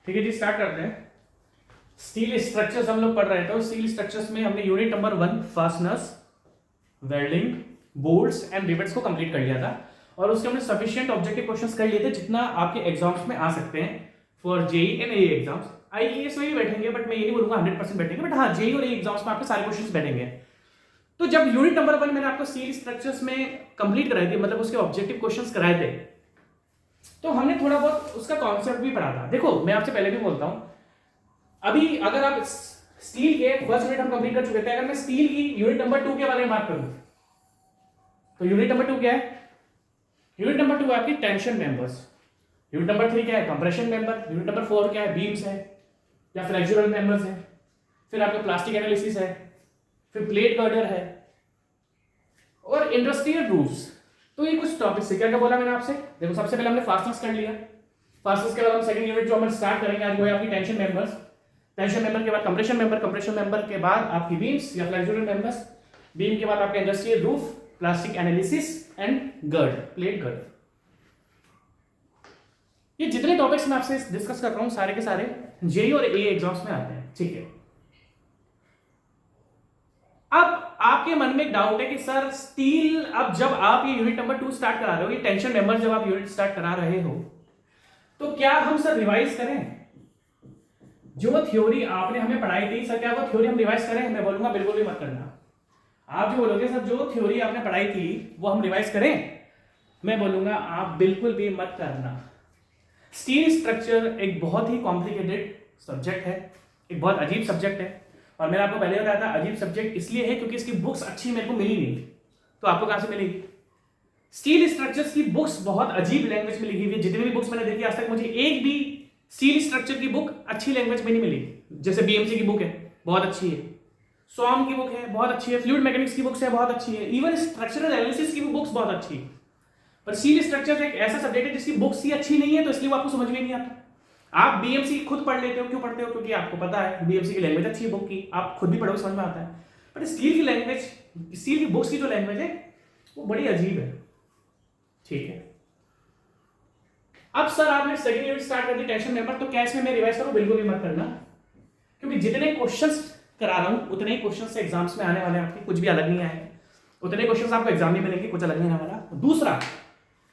ठीक है जी, स्टार्ट करते हैं। स्टील स्ट्रक्चर्स हम लोग पढ़ रहे थे, तो स्टील स्ट्रक्चर्स में हमने unit number 1 fasteners, welding, bolts and rivets को कंप्लीट कर लिया था और उसके हमने सफिशिएंट ऑब्जेक्टिव क्वेश्चंस कर लिए थे जितना आपके एग्जाम्स में आ सकते हैं for JE and A exams. IAS में भी बैठेंगे, बट मैं ये नहीं बोलूंगा 100% बैठेंगे, बट हाँ जेई और ए एग्जाम्स में आपके सारे क्वेश्चंस बैठेंगे। तो जब यूनिट नंबर 1 मैंने आपको स्टील स्ट्रक्चर्स में कंप्लीट कराई थी, मतलब उसके ऑब्जेक्टिव क्वेश्चंस कराए थे, तो हमने थोड़ा बहुत उसका कॉन्सेप्ट भी पढ़ा था। देखो मैं आपसे पहले भी बोलता हूं, अभी अगर आप स्टील के फर्स्ट यूनिट हम कंप्लीट कर चुके थे, अगर मैं स्टील की यूनिट नंबर 2 के बारे में बात करूं तो यूनिट नंबर 2 क्या है? यूनिट नंबर 2 आपकी टेंशन मेंबर्स। यूनिट नंबर 3 क्या है? Compression member. यूनिट नंबर 4 क्या है? बीम्स है या फ्लेक्सुरल मेंबर्स है। फिर आपका प्लास्टिक एनालिसिस है, फिर प्लेट गर्डर है और इंडस्ट्रियल रूफ्स। तो ये कुछ टॉपिक्स है। क्या क्या बोला मैंने आपसे? देखो सबसे पहले हमने फास्टनर्स कर लिया। फास्टनर्स के बाद हम सेकंड यूनिट जो हम स्टार्ट करेंगे आज वो है आपकी टेंशन मेंबर्स। टेंशन मेंबर के बाद कंप्रेशन मेंबर। कंप्रेशन मेंबर के बाद आपकी बीम्स या फ्लेक्सुरल मेंबर्स। बीम के बाद आपका industrial roof, plastic analysis and girder, plate girder. ये जितने टॉपिक्स मैं आपसे डिस्कस कर रहा हूं सारे के सारे जेई और ए एग्जाम्स में आते हैं, ठीक है। अब आपके मन में एक डाउट है कि सर स्टील, अब जब आप ये यूनिट नंबर 2 स्टार्ट करा रहे हो, ये टेंशन मेंबर जब आप यूनिट स्टार्ट करा रहे हो, तो क्या हम सर रिवाइज करें? जो थ्योरी आपने हमें पढ़ाई थी सर, क्या वो थ्योरी हम रिवाइज करें? मैं बोलूंगा बिल्कुल भी मत करना। आप जो बोलोगे सर जो थ्योरी आपने पढ़ाई थी वो हम रिवाइज करें, मैं बोलूंगा आप बिल्कुल भी मत करना। स्टील स्ट्रक्चर एक बहुत ही कॉम्प्लिकेटेड सब्जेक्ट है, एक बहुत अजीब सब्जेक्ट है। और मैंने आपको पहले बताया था अजीब सब्जेक्ट इसलिए है क्योंकि इसकी बुक्स अच्छी मेरे को मिली नहीं। तो आपको कहां से मिलेगी? स्टील स्ट्रक्चर्स की बुक्स बहुत अजीब लैंग्वेज में लिखी हुई है। जितनी भी बुक्स मैंने देखी आज तक, मुझे एक भी स्टील स्ट्रक्चर की बुक अच्छी लैंग्वेज में नहीं मिली। जैसे बीएमसी की बुक है, बहुत अच्छी है। सॉम की बुक है, बहुत अच्छी है। फ्लूइड मैकेनिक्स की बुक्स है, बहुत अच्छी है। इवन स्ट्रक्चरल एनालिसिस की भी बुक्स बहुत अच्छी है। पर स्टील स्ट्रक्चर एक ऐसा सब्जेक्ट है जिसकी बुक्स ही अच्छी नहीं है, तो इसलिए वो आपको समझ में नहीं आता। आप बीएमसी खुद पढ़ लेते हो, क्यों पढ़ते हो? क्योंकि आपको पता है बीएमसी की लैंग्वेज अच्छी है बुक की, आप खुद भी पढ़ो समझ में आता है। बट स्टील की लैंग्वेज, स्टील की बुक्स की जो लैंग्वेज है वो बड़ी अजीब है, ठीक है। अब सर आपने सेकंड यूनिट स्टार्ट कर दी टेंशन मेंबर, तो क्या इसमें मैं रिवाइज करूं? बिल्कुल भी मत करना, क्योंकि जितने क्वेश्चंस करा रहा हूं उतने ही क्वेश्चंस एग्जाम्स में आने वाले हैं आपके, कुछ भी अलग नहीं आएंगे। उतने क्वेश्चंस आपको एग्जाम में मिलेंगे, कुछ अलग नहीं आने वाला। दूसरा,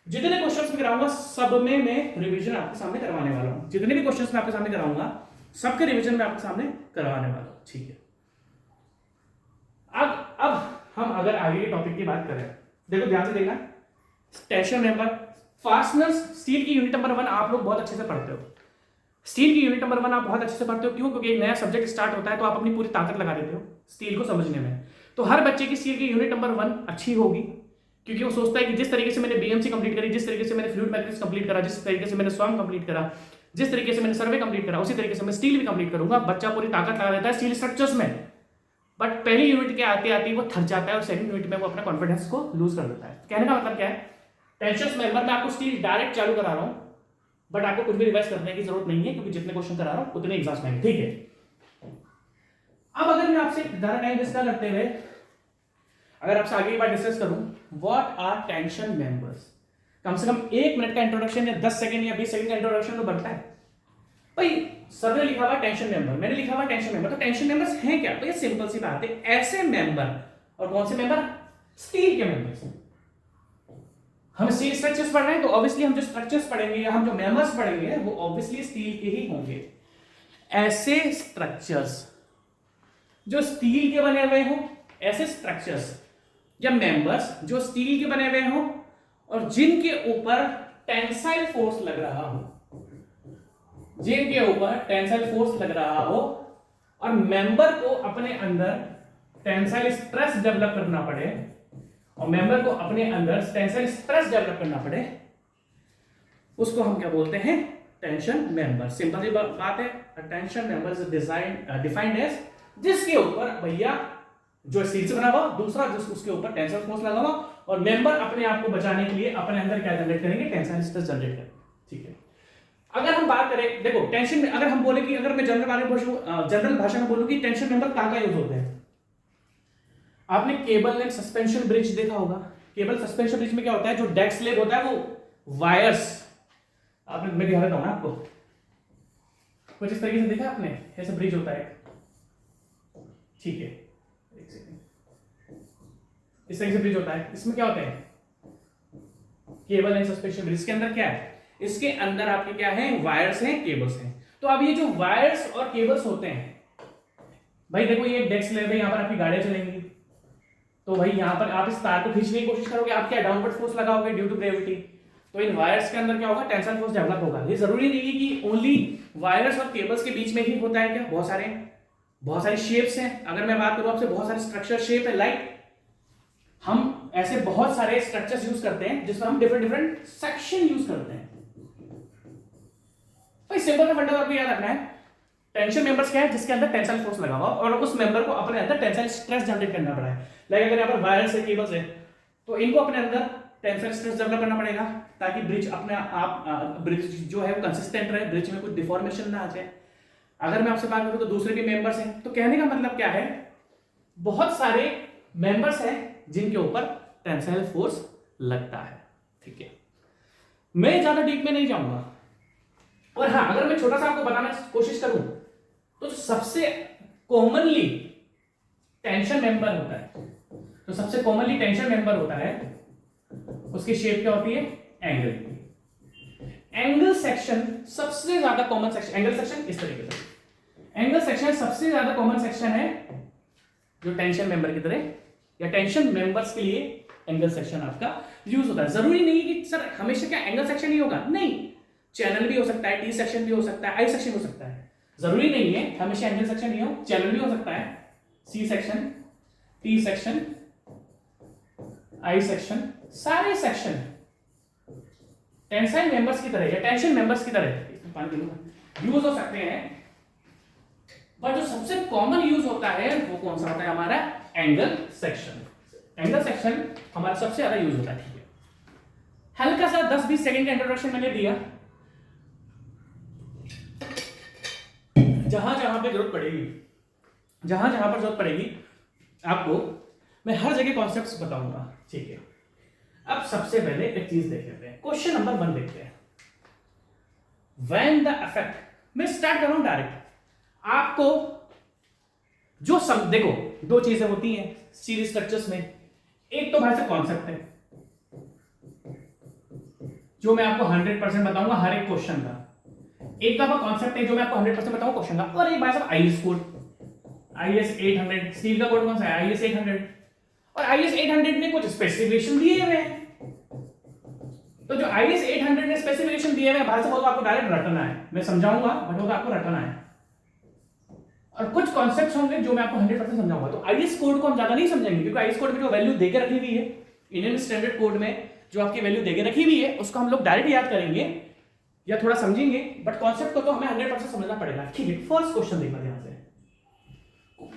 जितने क्वेश्चंस मैं कराऊंगा सब में मैं रिवीजन आपके सामने करवाने वाला हूं। जितने भी क्वेश्चंस मैं आपके सामने कराऊंगा सबके रिवीजन में आपके सामने करवाने वाला हूं, ठीक है। अब हम अगर आगे के टॉपिक की बात करें, देखो ध्यान से देखना। टेंशन मेंबर, फास्टनर्स, स्टील की यूनिट नंबर 1 आप लोग बहुत अच्छे से पढ़ते हो। स्टील की यूनिट नंबर 1 आप बहुत अच्छे से पढ़ते हो। क्यों? क्योंकि एक नया सब्जेक्ट स्टार्ट होता है तो आप अपनी पूरी ताकत लगा देते हो स्टील को समझने में। तो हर बच्चे की स्टील की यूनिट नंबर 1 अच्छी होगी, क्योंकि वो सोचता है कि जिस तरीके से मैंने बीएमसी कंप्लीट करी, जिस तरीके से मैंने फ्लूइड मैकेनिक्स कंप्लीट करा, जिस तरीके से मैंने स्वयं कंप्लीट करा, जिस तरीके से मैंने सर्वे कंप्लीट करा, उसी तरीके से मैं स्टील भी कंप्लीट करूंगा। बच्चा पूरी ताकत लगा देता है स्टील स्ट्रक्चर्स में, बट पहली यूनिट के आते आते वो थक जाता है और सेकंड यूनिट में वो अपना कॉन्फिडेंस को लूज कर देता है। कहने का मतलब क्या है? टेंशन मेंबर में आपको स्टील डायरेक्ट चालू करा रहा हूं, बट आपको कुछ भी रिवाइज करने की जरूरत नहीं है, क्योंकि जितने क्वेश्चन करा रहा हूं उतने एग्जाम्स में, ठीक है। अब अगर मैं आपसे ज्यादा टाइम वेस्ट करते हुए अगर आपसे आगे की बात डिस्कस करूं, व्हाट आर टेंशन मेंबर्स, कम से कम 1 मिनट का इंट्रोडक्शन या 10 सेकंड या 20 सेकंड का इंट्रोडक्शन तो बनता है भाई। सर ने लिखा हुआ टेंशन मेंबर, मैंने लिखा हुआ टेंशन मेंबर, तो टेंशन मेंबर्स हैं क्या? तो ये सिंपल सी बात है, ऐसे मेंबर। और कौन से मेंबर? स्टील के मेंबर्स। हम स्टील स्ट्रक्चर्स पढ़ रहे हैं तो ऑब्वियसली हम जो स्ट्रक्चर्स पढ़ेंगे या हम जो मेंबर्स पढ़ेंगे वो ऑब्वियसली स्टील के ही होंगे। ऐसे स्ट्रक्चर्स जो स्टील के बने हुए हो, ऐसे स्ट्रक्चर्स या मेंबर्स जो स्टील के बने हुए हो और जिनके ऊपर टेंसाइल फोर्स लग रहा हो, जिनके ऊपर टेंसाइल फोर्स लग रहा हो और मेंबर को अपने अंदर टेंसाइल स्ट्रेस डेवलप करना पड़े, और मेंबर को अपने अंदर टेंसाइल स्ट्रेस डेवलप करना पड़े, उसको हम क्या बोलते हैं? Tension member. सिंपल सी बात है, tension member is defined as जिसके ऊपर भैया जो स्टील से बना हुआ, दूसरा जिस उसके ऊपर टेंसाइल फोर्स लगा हुआ, और मेंबर अपने आप को बचाने के लिए अपने अंदर क्या जनरेट करेंगे? टेंसाइल स्ट्रेस जनरेट करेंगे, ठीक है। अगर हम बात करें, देखो टेंशन में अगर हम बोले कि अगर मैं जनरल भाषा में बोलूं कि टेंशन मेंबर कहां का यूज होते हैं, आपने केबल एंड सस्पेंशन ब्रिज देखा होगा। केबल सस्पेंशन ब्रिज में क्या होता है? जो डेक स्लेब होता है वो वायर्स, आपने मैं दिखा देता हूं ना आपको, कुछ इस तरीके से देखा आपने, ऐसे ब्रिज होता है, ठीक है, एक सेकंड, इस तरीके से ब्रिज होता है। इसमें क्या होते हैं, केबल एंड सस्पेंशन ब्रिज। के अंदर क्या है, इसके अंदर आपके क्या है, वायर्स हैं, केबल्स हैं। तो अब ये जो वायर्स और केबल्स होते हैं, भाई देखो ये डेस्क ले भाई, यहाँ पर आपकी गाड़ियां चलेंगी, तो भाई यहाँ पर आप इस तार को खींचने की कोशिश करोगे, आप क्या डाउनवर्ड फोर्स लगाओगे ड्यू टू ग्रेविटी, तो इन वायर्स के अंदर क्या होगा, टेंसाइल फोर्स डेवलप होगा। ये जरूरी नहीं है कि ओनली वायर्स और केबल्स के बीच में ही होता है, क्या बहुत सारे शेप्स हैं। अगर मैं बात करूं आपसे, बहुत सारे स्ट्रक्चर शेप है, लाइक हम ऐसे बहुत सारे स्ट्रक्चर्स यूज करते हैं जिसमें हम डिफरेंट सेक्शन यूज करते हैं। भाई सिंपल सा फंडा आपको याद रखना है, टेंशन मेंबर्स क्या है, जिसके अंदर टेंसाइल फोर्स लगा हुआ और उस मेंबर को अपने अंदर टेंसाइल स्ट्रेस जनरेट करना पड़ा है। लाइक अगर यहाँ पर वायर्स है, केबल्स है, तो इनको अपने अंदर टेंसाइल स्ट्रेस डेवलप करना पड़ेगा ताकि ब्रिज अपने आप ब्रिज जो है वो कंसिस्टेंट रहे, ब्रिज में कुछ डिफॉर्मेशन ना आ जाए। अगर मैं आपसे बात करूं तो दूसरे भी मेंबर्स हैं, तो कहने का मतलब क्या है, बहुत सारे मेंबर्स हैं जिनके ऊपर टेंसाइल फोर्स लगता है, ठीक है। मैं ज्यादा डीप में नहीं जाऊंगा, और हाँ अगर मैं छोटा सा आपको बताने की कोशिश करूं तो सबसे कॉमनली टेंशन मेंबर होता है, तो सबसे कॉमनली टेंशन मेंबर होता है, उसकी शेप क्या होती है, एंगल सेक्शन सबसे ज्यादा कॉमन सेक्शन, एंगल सेक्शन इस तरीके से, एंगल सेक्शन सबसे ज्यादा कॉमन सेक्शन है जो टेंशन मेंबर की तरह या टेंशन मेंबर्स के लिए एंगल सेक्शन आपका यूज होता है। जरूरी नहीं कि सर हमेशा क्या एंगल सेक्शन ही होगा, नहीं, चैनल भी हो सकता है, टी सेक्शन भी हो सकता है, आई सेक्शन हो सकता है, जरूरी नहीं है हमेशा एंगल सेक्शन ही हो, चैनल भी हो सकता है, C section, T section, I section, सारे सेक्शन टेंसाइल मेंबर्स की तरह या टेंशन मेंबर्स की तरह यूज हो सकते हैं। पर जो सबसे कॉमन यूज होता है वो कौन सा होता है, हमारा एंगल सेक्शन। एंगल सेक्शन हमारा सबसे ज्यादा यूज होता है, ठीक है। हल्का सा 10-20 सेकंड का इंट्रोडक्शन मैंने दिया, जहां जहां पे जरूरत पड़ेगी, जहां जहां पर जरूरत पड़ेगी आपको मैं हर जगह कॉन्सेप्ट्स बताऊंगा, ठीक है। अब सबसे पहले एक चीज देख लेते हैं, क्वेश्चन नंबर 1 देखते हैं। व्हेन द इफेक्ट, मैं स्टार्ट कर रहा हूं डायरेक्ट, आपको जो देखो दो चीजें होती हैं सीरीज स्ट्रक्चर्स में, एक तो भाई साहब कॉन्सेप्ट है जो मैं आपको 100% बताऊंगा हर एक क्वेश्चन का, एक तो कॉन्सेप्ट है जो मैं आपको 100% बताऊंगा क्वेश्चन का, और एक भाई साहब आईएस कोड, आईएस 800, स्टील का कोड कौन सा है, आईएस 800, और आईएस 800 ने कुछ स्पेसिफिकेशन दिए हुए हैं, तो जो आईएस 800 ने स्पेसिफिकेशन दिए हुए हैं भाई साहब वो तो आपको डायरेक्ट रटना है, मैं समझाऊंगा बट वो तो आपको रटना है, और कुछ कॉन्सेप्ट्स होंगे जो मैं आपको 100% समझाऊंगा। तो आईएस कोड को हम ज्यादा नहीं समझेंगे क्योंकि आईएस कोड में जो वैल्यू देके रखी हुई है, इंडियन स्टैंडर्ड कोड में जो आपकी वैल्यू देके रखी हुई है उसको हम लोग डायरेक्ट याद करेंगे या थोड़ा समझेंगे, बट कॉन्सेप्ट को तो हमें 100% समझना पड़ेगा, ठीक है। फर्स्ट क्वेश्चन देखना ध्यान से,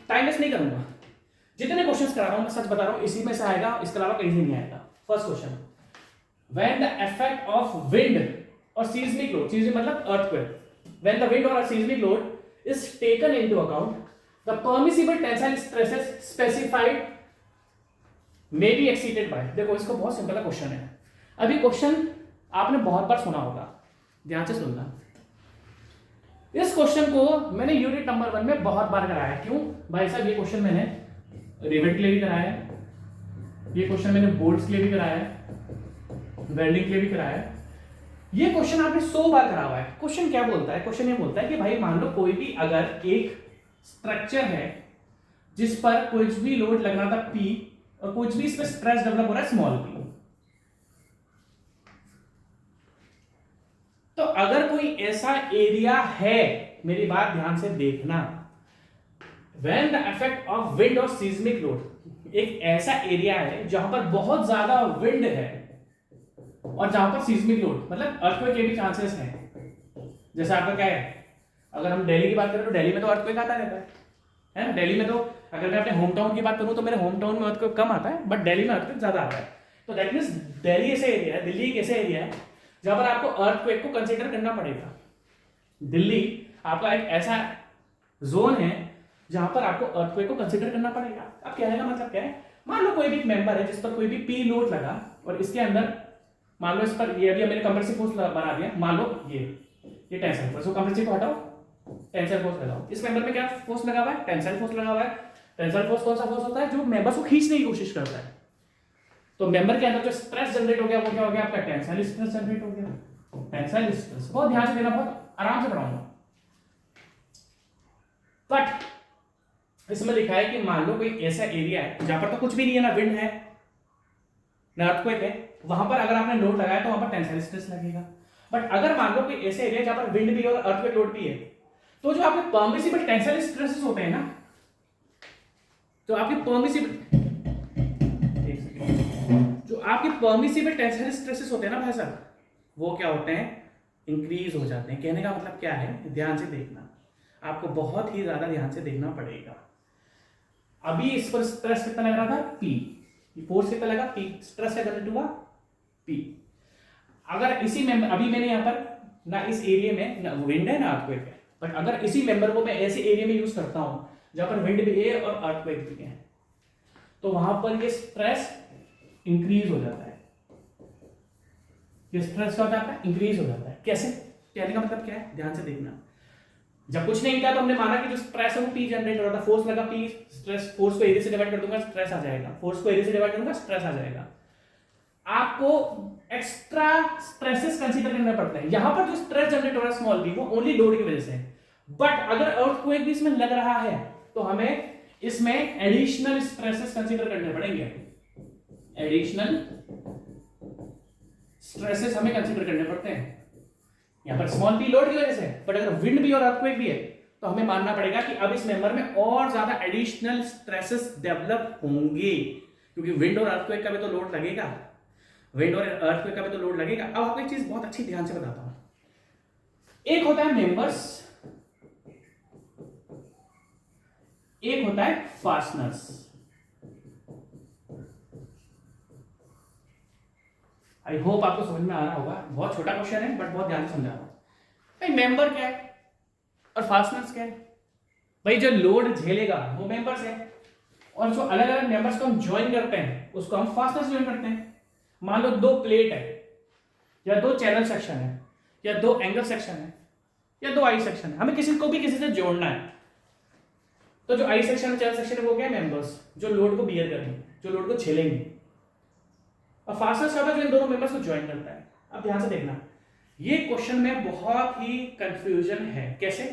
टाइम वेस्ट नहीं करूंगा, जितने क्वेश्चंस करा रहा हूं मैं सच बता रहा हूं इसी में से आएगा, इसके अलावा कहीं से नहीं आएगा। First question, when the effect of wind और सीस्मिक लोड, सीस्मिक मतलब अर्थक्वेक, व्हेन द विंड और seismic load is taken into account, the permissible tensile stresses specified may be exceeded by, देखो इसको बहुत सिंपल क्वेश्चन है, अभी question आपने बहुत बार सुना होगा, ध्यान से सुनना। इस क्वेश्चन को मैंने यूनिट नंबर 1 में बहुत बार कराया, क्यों भाई साहब, ये क्वेश्चन मैंने रिवेट के लिए भी कराया है, ये क्वेश्चन मैंने बोल्ट्स के लिए भी कराया है, वेल्डिंग के लिए भी कराया है, ये क्वेश्चन आपने 100 बार करा हुआ है। क्वेश्चन क्या बोलता है, क्वेश्चन ये बोलता है कि भाई मान लो कोई भी अगर एक स्ट्रक्चर है जिस पर कुछ भी लोड लगना था P और कुछ भी इसमें स्ट्रेस डेवलप हो रहा है स्मॉल p, तो अगर कोई ऐसा एरिया है, मेरी बात ध्यान से देखना, when the effect of wind और सीस्मिक लोड, एक ऐसा एरिया है जहां पर बहुत ज्यादा विंड है और जहां पर सीस्मिक लोड मतलब अर्थक्वेक के भी चांसेस हैं, जैसे आपका क्या है, अगर हम दिल्ली की बात करें तो दिल्ली में तो अर्थक्वेक आता रहता है ना, दिल्ली में तो अगर मैं अपने होम टाउन की बात करूं तो मेरे होम टाउन में अर्थक्वेक कम आता है बट दिल्ली में अर्थक्वेक ज्यादा आता है, तो दैट मींस दिल्ली ऐसा एरिया है, दिल्ली एक ऐसा एरिया है जहां पर आपको अर्थक्वेक को कंसीडर करना पड़ेगा। दिल्ली आपका एक ऐसा जोन है जहां पर आपको अर्थक्वेक को कंसीडर करना पड़ेगा। अब कहने का मतलब क्या है, मान लो कोई भी मेंबर है जिस पर कोई भी पी लोड लगा और इसके अंदर मान लो इस पर ये अभी मैंने कंप्रेसिव फोर्स बना दिया, मान लो ये टेंशन फोर्स, तो कंप्रेसिव को हटाओ, टेंसाइल फोर्स लगाओ। इस मेंबर में क्या फोर्स लगा हुआ है? टेंसाइल फोर्स लगा हुआ है। टेंसाइल फोर्स कौन सा फोर्स होता है? जो मेंबर्स को खींचने की कोशिश करता है। तो मेंबर के अंदर जो स्ट्रेस जनरेट हो गया वो क्या हो गया? आपका टेंसाइल स्ट्रेस जनरेट हो गया। टेंसाइल स्ट्रेस बहुत ध्यान से देना, बहुत आराम से पढ़ाऊंगा। बट इसमें लिखा है कि मान लो कोई ऐसा एरिया है जहां पर तो कुछ भी नहीं है, ना विंड है ना अर्थक्वेक है, वहां पर अगर आपने लोड लगाया तो वहां पर टेंसाइल स्ट्रेस लगेगा। बट अगर मान लो कोई ऐसे एरिया जहां पर विंड भी और अर्थक्वेक लोड भी है, तो जो आपके परमिसिबल टेंसाइल स्ट्रेसेस होते हैं ना, जो आपके परमिसिबल टेंसाइल स्ट्रेसेस होते हैं ना भाई साहब, वो क्या होते हैं? इंक्रीज हो जाते हैं। कहने का मतलब क्या है? ध्यान से देखना, आपको बहुत ही ज्यादा ध्यान से देखना पड़ेगा। अभी इस पर स्ट्रेस कितना लग रहा था? P। फोर्स कितना लगा? P। स्ट्रेस का जनरेट हुआ P। अगर इसी मेंबर, अभी मैंने यहाँ पर ना इस एरिया में ना विंड है ना अर्थक्वेक है, बट अगर इसी मेंबर को मैं ऐसे एरिया में यूज करता हूं जहां पर विंड भी है और अर्थक्वेक भी है, तो वहां पर ये स्ट्रेस इंक्रीज हो जाता है। ये स्ट्रेस क्या होता है? इंक्रीज हो जाता है। कैसे? कहने का मतलब क्या है? ध्यान से देखना। जब कुछ नहीं था तो हमने माना कि जो स्ट्रेस है वो P जनरेट हो रहा था, फोर्स लगा P, स्ट्रेस, फोर्स को एरिया से डिवाइड कर दूंगा स्ट्रेस आ जाएगा, फोर्स को एरिया से डिवाइड करूंगा स्ट्रेस आ जाएगा। आपको एक्स्ट्रा स्ट्रेसेस कंसीडर करने पड़ते हैं। यहां पर जो स्ट्रेस जनरेट हो रहा है स्मॉल p, वो ओनली लोड की वजह से है। बट अगर अर्थक्वेक भी इसमें लग रहा है तो हमें इसमें एडिशनल स्ट्रेसेस कंसीडर करने पड़ेंगे। एडिशनल स्ट्रेसेस हमें कंसीडर करने पड़ते हैं। यहां पर स्मॉल p लोड की वजह से, बट अगर विंड भी और अर्थक्वेक भी है तो हमें मानना पड़ेगा कि अब इस मेंबर में और ज्यादा एडिशनल स्ट्रेसेस डेवलप होंगे, क्योंकि विंड और अर्थक्वेक का भी तो लोड लगेगा। विंड और अर्थक्वेक का भी तो लोड लगेगा। अब आपको एक चीज बहुत अच्छी ध्यान से बताता हूं। एक होता है मेंबर्स, एक होता है फास्टनर्स। आई होप आपको समझ में आ रहा होगा। बहुत छोटा क्वेश्चन है बट बहुत ध्यान से समझा रहा हूं। भाई मेंबर क्या है और फास्टनर्स क्या है? भाई जो लोड झेलेगा वो मेंबर्स है, और जो अलग अलग मेंबर्स को हम ज्वाइन करते हैं उसको हम फास्टनर्स ज्वाइन करते हैं। मान लो दो प्लेट है, या दो चैनल सेक्शन है, या दो एंगल सेक्शन है, या दो आई सेक्शन है, हमें किसी को भी किसी से जोड़ना है। तो जो आई सेक्शन चैनल सेक्शन है वो क्या है? मेंबर्स, जो लोड को बियर करेंगे, जो लोड को झेलेंगे। और फास्टनर्स क्या होता है? जो इन दोनों मेंबर्स को ज्वाइन करता है। अब ध्यान से देखना, ये क्वेश्चन में बहुत ही कंफ्यूजन है। कैसे?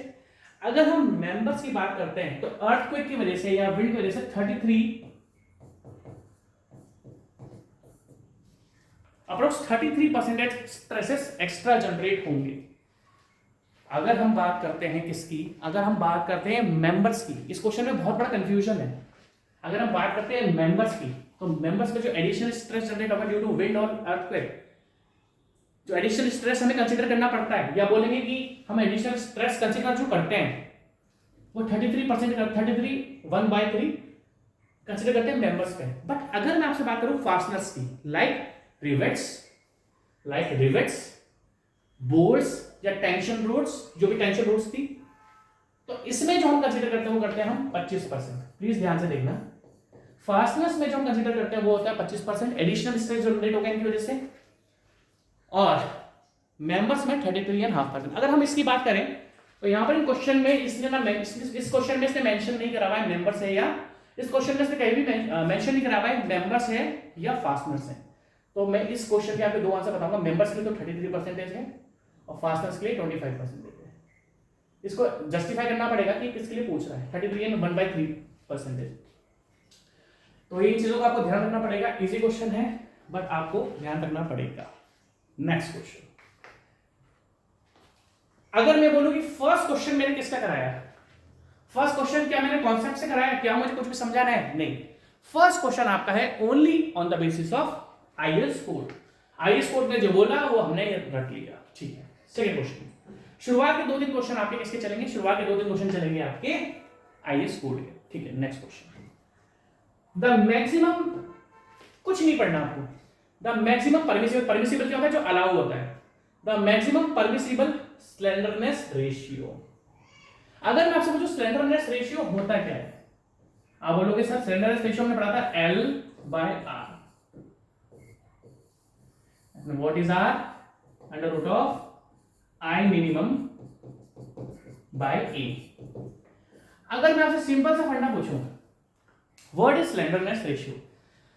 अगर हम मेंबर्स की बात करते हैं तो अर्थक्वेक की वजह से या विंड की वजह से 33% स्ट्रेसेस एक्स्ट्रा जनरेट होंगे। अगर हम बात करते हैं किसकी? अगर हम बात करते हैं मेंबर्स की, इस क्वेश्चन में बहुत बड़ा कंफ्यूजन है। अगर हम बात करते हैं मेंबर्स की, तो मेंबर्स में जो एडिशनल स्ट्रेस जनरेट होगा ड्यू टू विंड और अर्थक्वेक, जो एडिशनल स्ट्रेस हमें कंसीडर करना पड़ता है, या बोलेंगे कि हम एडिशनल स्ट्रेस कंसीडर जो करते हैं वो 33% 1/3 कंसीडर करते हैं मेंबर्स पे। बट अगर मैं आपसे बात करूं फास्टनर्स की, लाइक रिवेट्स, बोल्ट्स या टेंशन रोड्स, जो भी टेंशन रोड्स थी, तो इसमें जो हम कंसीडर करते हैं वो करते हैं हम 25%। प्लीज ध्यान से देखना, फास्टनर्स में जो हम कंसीडर करते हैं वो होता है 25% एडिशनल स्ट्रेस जनरेट होगा इनकी वजह से, और मेंबर्स में 33.5%। अगर हम इसकी बात करें तो यहां पर क्वेश्चन में इसने ना इस क्वेश्चन में इसने मेंशन नहीं करा हुआ है मेंबर्स है, या इस क्वेश्चन में इसने कहीं भी मेंशन नहीं करा हुआ है मेंबर्स है या फास्टनर्स है। तो मैं इस क्वेश्चन के आपको दो आंसर बताऊंगा। मेंबर्स के लिए तो 33% है और फास्टनर्स के लिए 25% है। इसको जस्टिफाई करना पड़ेगा कि किसके लिए पूछ रहा है 33 एंड 1/3%। तो इन चीजों का आपको ध्यान रखना पड़ेगा। इजी क्वेश्चन है बट आपको ध्यान रखना पड़ेगा। नेक्स्ट क्वेश्चन, अगर मैं बोलूं कि फर्स्ट क्वेश्चन मैंने किसका कराया, फर्स्ट क्वेश्चन क्या मैंने कॉन्सेप्ट से कराया, क्या मुझे कुछ भी समझाना है? नहीं। फर्स्ट क्वेश्चन आपका है only on the basis of IS code. IS code ने जो बोला वो हमने रख लिया, ठीक है। सेकंड क्वेश्चन, शुरुआत के 2-3 क्वेश्चन आपके किसके चलेंगे? शुरुआत के 2-3 क्वेश्चन चलेंगे आपके आईएस कोड के, ठीक है। नेक्स्ट क्वेश्चन, द मैक्सिमम, कुछ नहीं पढ़ना आपको, द मैक्सिमम परमिसिबल क्या होता है? जो अलाउ होता है। The maximum permissible slenderness ratio. अगर मैं आपसे पूछूं स्लेंडरनेस रेशियो होता क्या है, आप बोलोगे सर स्लेंडरनेस रेशियो हमने पढ़ा था L/R। What is R? Under root of I minimum by A. अगर मैं आपसे सिंपल सा फंडा पूछूं, what is slenderness ratio?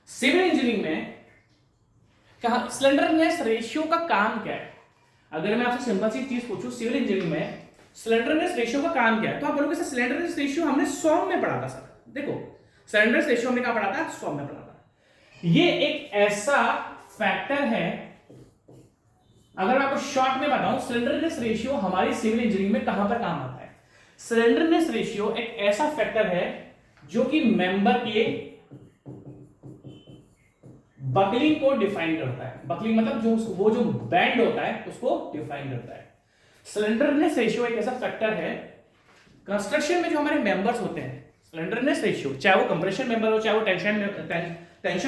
Civil engineering में कहा स्लेंडरनेस रेशियो का काम क्या है? अगर मैं आपसे सिंपल सी चीज पूछूं, सिविल इंजीनियरिंग में स्लेंडरनेस रेशियो का काम क्या है, तो आप बोलोगे सर स्लेंडरनेस रेशियो हमने सॉम में पढ़ा था। सर देखो, स्लेंडरनेस रेशियो हमने कहा पढ़ा था? सॉम में पढ़ा था। ये एक ऐसा फैक्टर है, अगर मैं आपको शॉर्ट में बताऊं, स्लेंडरनेस रेशियो हमारी सिविल इंजीनियरिंग में कहां पर काम आता है? स्लेंडरनेस रेशियो एक ऐसा फैक्टर है जो कि मेंबर के बकलिंग को डिफाइन करता है। बकलिंग मतलब जो बैंड होता है उसको डिफाइन करता है। स्लेंडरनेस रेशियो एक ऐसा फैक्टर है कंस्ट्रक्शन में जो हमारे मेंबर्स होते हैं, स्लेंडरनेस रेशियो, चाहे वो कंप्रेशन मेंबर हो, चाहे वो टेंशन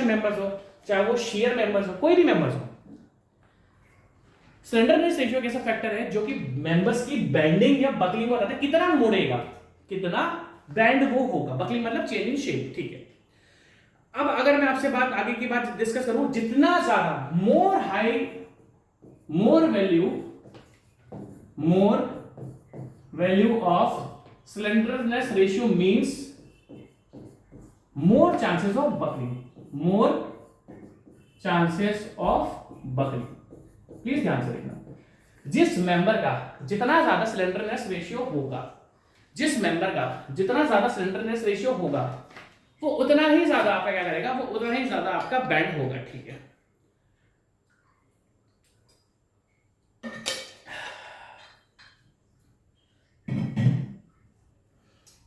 मेंबर्स हो, चाहे वो शियर मेंबर्स हो, कोई भी मेंबर्स हो, स्लेंडरनेस रेशियो एक ऐसा फैक्टर है जो कि मेंबर्स की बेंडिंग या बकलिंग को बताता है, कितना मुड़ेगा, कितना बैंड वो होगा। बकलिंग मतलब चेंज इन शेप, ठीक है। अब अगर मैं आपसे आगे की बात डिस्कस करूं, जितना ज्यादा मोर high more value of slenderness ratio means more chances of buckling, please ध्यान से देखना। जिस मेंबर का जितना ज्यादा स्लेंडरनेस रेशियो होगा, वो उतना ही ज्यादा आपका क्या करेगा, वो उतना ही ज्यादा आपका बैंड होगा, ठीक है।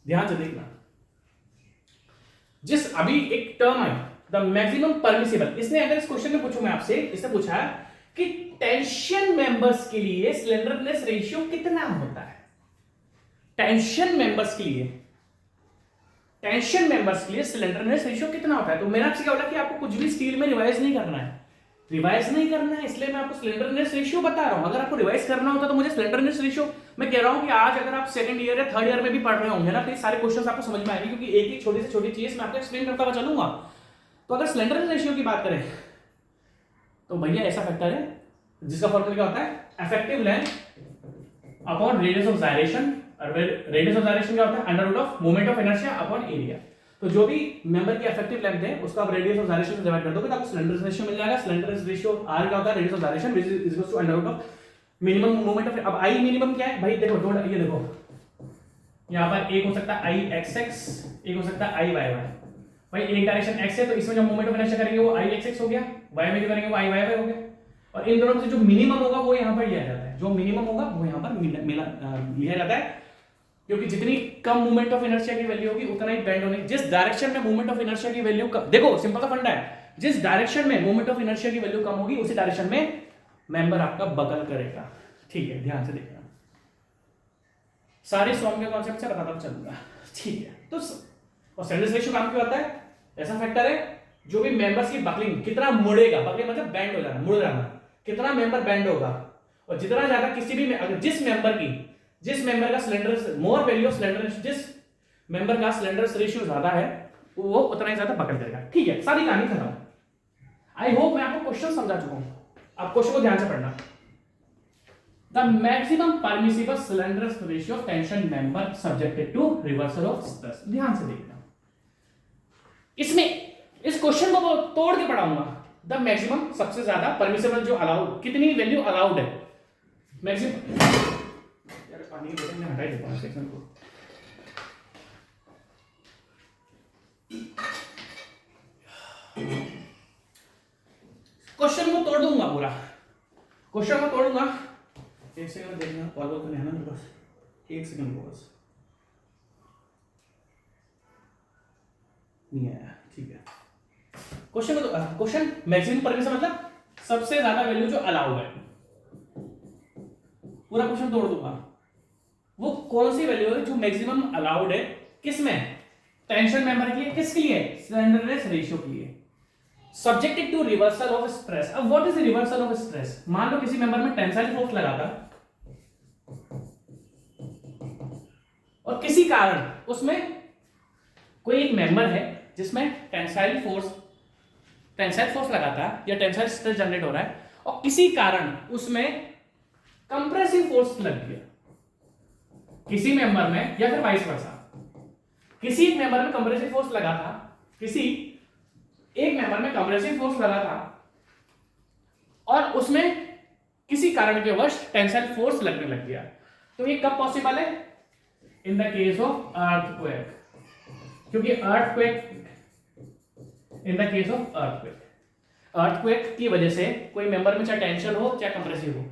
ध्यान से देखना, अभी एक टर्म है द मैक्सिमम परमिसिबल, इसने अगर इस क्वेश्चन में पूछूं मैं आपसे, इसने पूछा कि टेंशन मेंबर्स के लिए स्लेंडरनेस रेशियो कितना होता है? टेंशन मेंबर्स के लिए स्लेंडरनेस रेशियो कितना होता है? तो मैंने आपसे क्या बोला कि आपको कुछ भी स्टील में रिवाइज नहीं करना है, इसलिए मैं आपको स्लेंडरनेस रेशियो बता रहा हूं। अगर आपको रिवाइज करना होता तो मुझे स्लेंडरनेस रेशियो, मैं कह रहा हूं कि आज अगर आप सेकंड ईयर या थर्ड ईयर में भी पढ़ रहे होंगे ना, तो ये सारे क्वेश्चंस आपको समझ में आएंगे, क्योंकि एक ही छोटी से छोटी चीज मैं आपको एक्सप्लेन करता हुआ चलूंगा। तो अगर स्लेंडरनेस रेशियो की बात करें तो भैया ऐसा फैक्टर है जिसका फॉर्मूला क्या होता है, effective length upon radius of gyration, और रेडियस ऑफ जाइरेशन क्या होता है, under root of moment of inertia upon area. तो जो भी मेंबर की इफेक्टिव लेंथ है उसको आप रेडियस ऑफ जाइरेशन से डिवाइड कर दोगे तो आपको स्लेंडरनेस रेशियो मिल जाएगा। स्लेंडरनेस रेशियो आर क्या होता है, radius of gyration which is equal to under root of minimum moment of. अब आई मिनिमम क्या है भाई, देखो ये देखो, यहां पर एक हो सकता है आई एक्स एक्स, एक हो सकता है आई वाई वाई। भाई एक डायरेक्शन एक्स है तो इसमें जो मोमेंट ऑफ इनर्शिया करेंगे वो आई एक्स एक्स हो गया, वाई में जो करेंगे वो आई वाई वाई हो गया, और इन दोनों में से जो मिनिमम होगा वो यहां पर लिया जाता है, लिया जाता है, क्योंकि जितनी कम मूवमेंट ऑफ इनर्शिया की वैल्यू होगी उतना ही बेंड होने, जिस डायरेक्शन में मूवमेंट ऑफ इनर्शिया की वैल्यू देखो सिंपल सा फंडा है, जिस डायरेक्शन में मूवमेंट ऑफ इनर्शिया की वैल्यू कम होगी उसी डायरेक्शन में मेंबर आपका बकल करेगा, ठीक है। ध्यान से देखना, सारे सॉम के कॉन्सेप्ट से बताता चलूंगा, ठीक है। तो और स्लेंडरनेस रेशियो काम क्यों आता है, ऐसा फैक्टर है जो भी मेंबर्स की बकलिंग कितना मुड़ेगा, बकलिंग मतलब बैंड हो जाना, मुड़ जाना, कितना मेंबर बैंड होगा, और जितना ज्यादा किसी भी अगर जिस मेंबर का slenderness more value of slenderness, जिस मेंबर का स्लेंडरनेस रेशियो ज्यादा है वो उतना ही ज्यादा पकड़ करेगा, ठीक है। सारी कहानी खत्म। आई होप मैं आपको क्वेश्चन समझा चुका हूं, आप क्वेश्चन को ध्यान से पढ़ना। The maximum permissible slenderness ratio of tension member subjected to reversal of stress, ध्यान से देखना। इसमें इस क्वेश्चन को तोड़ के पढ़ाऊंगा। द मैक्सिमम सबसे ज्यादा परमिसिबल जो अलाउड, कितनी वैल्यू अलाउड है मैक्सिमम, यार पानी की बोतल में हटा ही देता हूं सेक्शन को। क्वेश्चन को तोड़ दूंगा पूरा, क्वेश्चन को तोड़ूंगा, एक सेकंड देखना, और तो नहीं है ना मेरे पास, एक सेकंड बस, नहीं आया, ठीक है। क्वेश्चन मैक्सिमम परमिशन मतलब सबसे ज्यादा वैल्यू जो अलाउड है, पूरा क्वेश्चन तोड़ दूंगा। वो कौन सी वैल्यू है जो मैक्सिमम अलाउड है, किसमें, टेंशन मेंबर के लिए, किसके लिए, स्लेंडरनेस रेशियो के लिए, subjected to reversal of stress. अब what is reversal of stress, मान लो किसी मेंबर में टेंसाइल फोर्स लगा था और किसी कारण उसमें कोई एक मेंबर है जिसमें टेंसाइल फोर्स लगा था या टेंसाइल स्ट्रेस जनरेट हो रहा है, और किसी कारण उसमें कंप्रेसिव फोर्स लग गया, किसी मेंबर में या फिर वाइस वर्सा, किसी एक मेंबर में कंप्रेसिव फोर्स लगा था, किसी एक मेंबर में कंप्रेसिव फोर्स लगा था और उसमें किसी कारण के वश टेंसाइल फोर्स लगने लग गया, तो ये कब पॉसिबल है? In the case of earthquake, क्योंकि earthquake, in the case of earthquake, earthquake की वजह से कोई मेंबर में चाहे टेंशन हो चाहे कंप्रेसिव हो,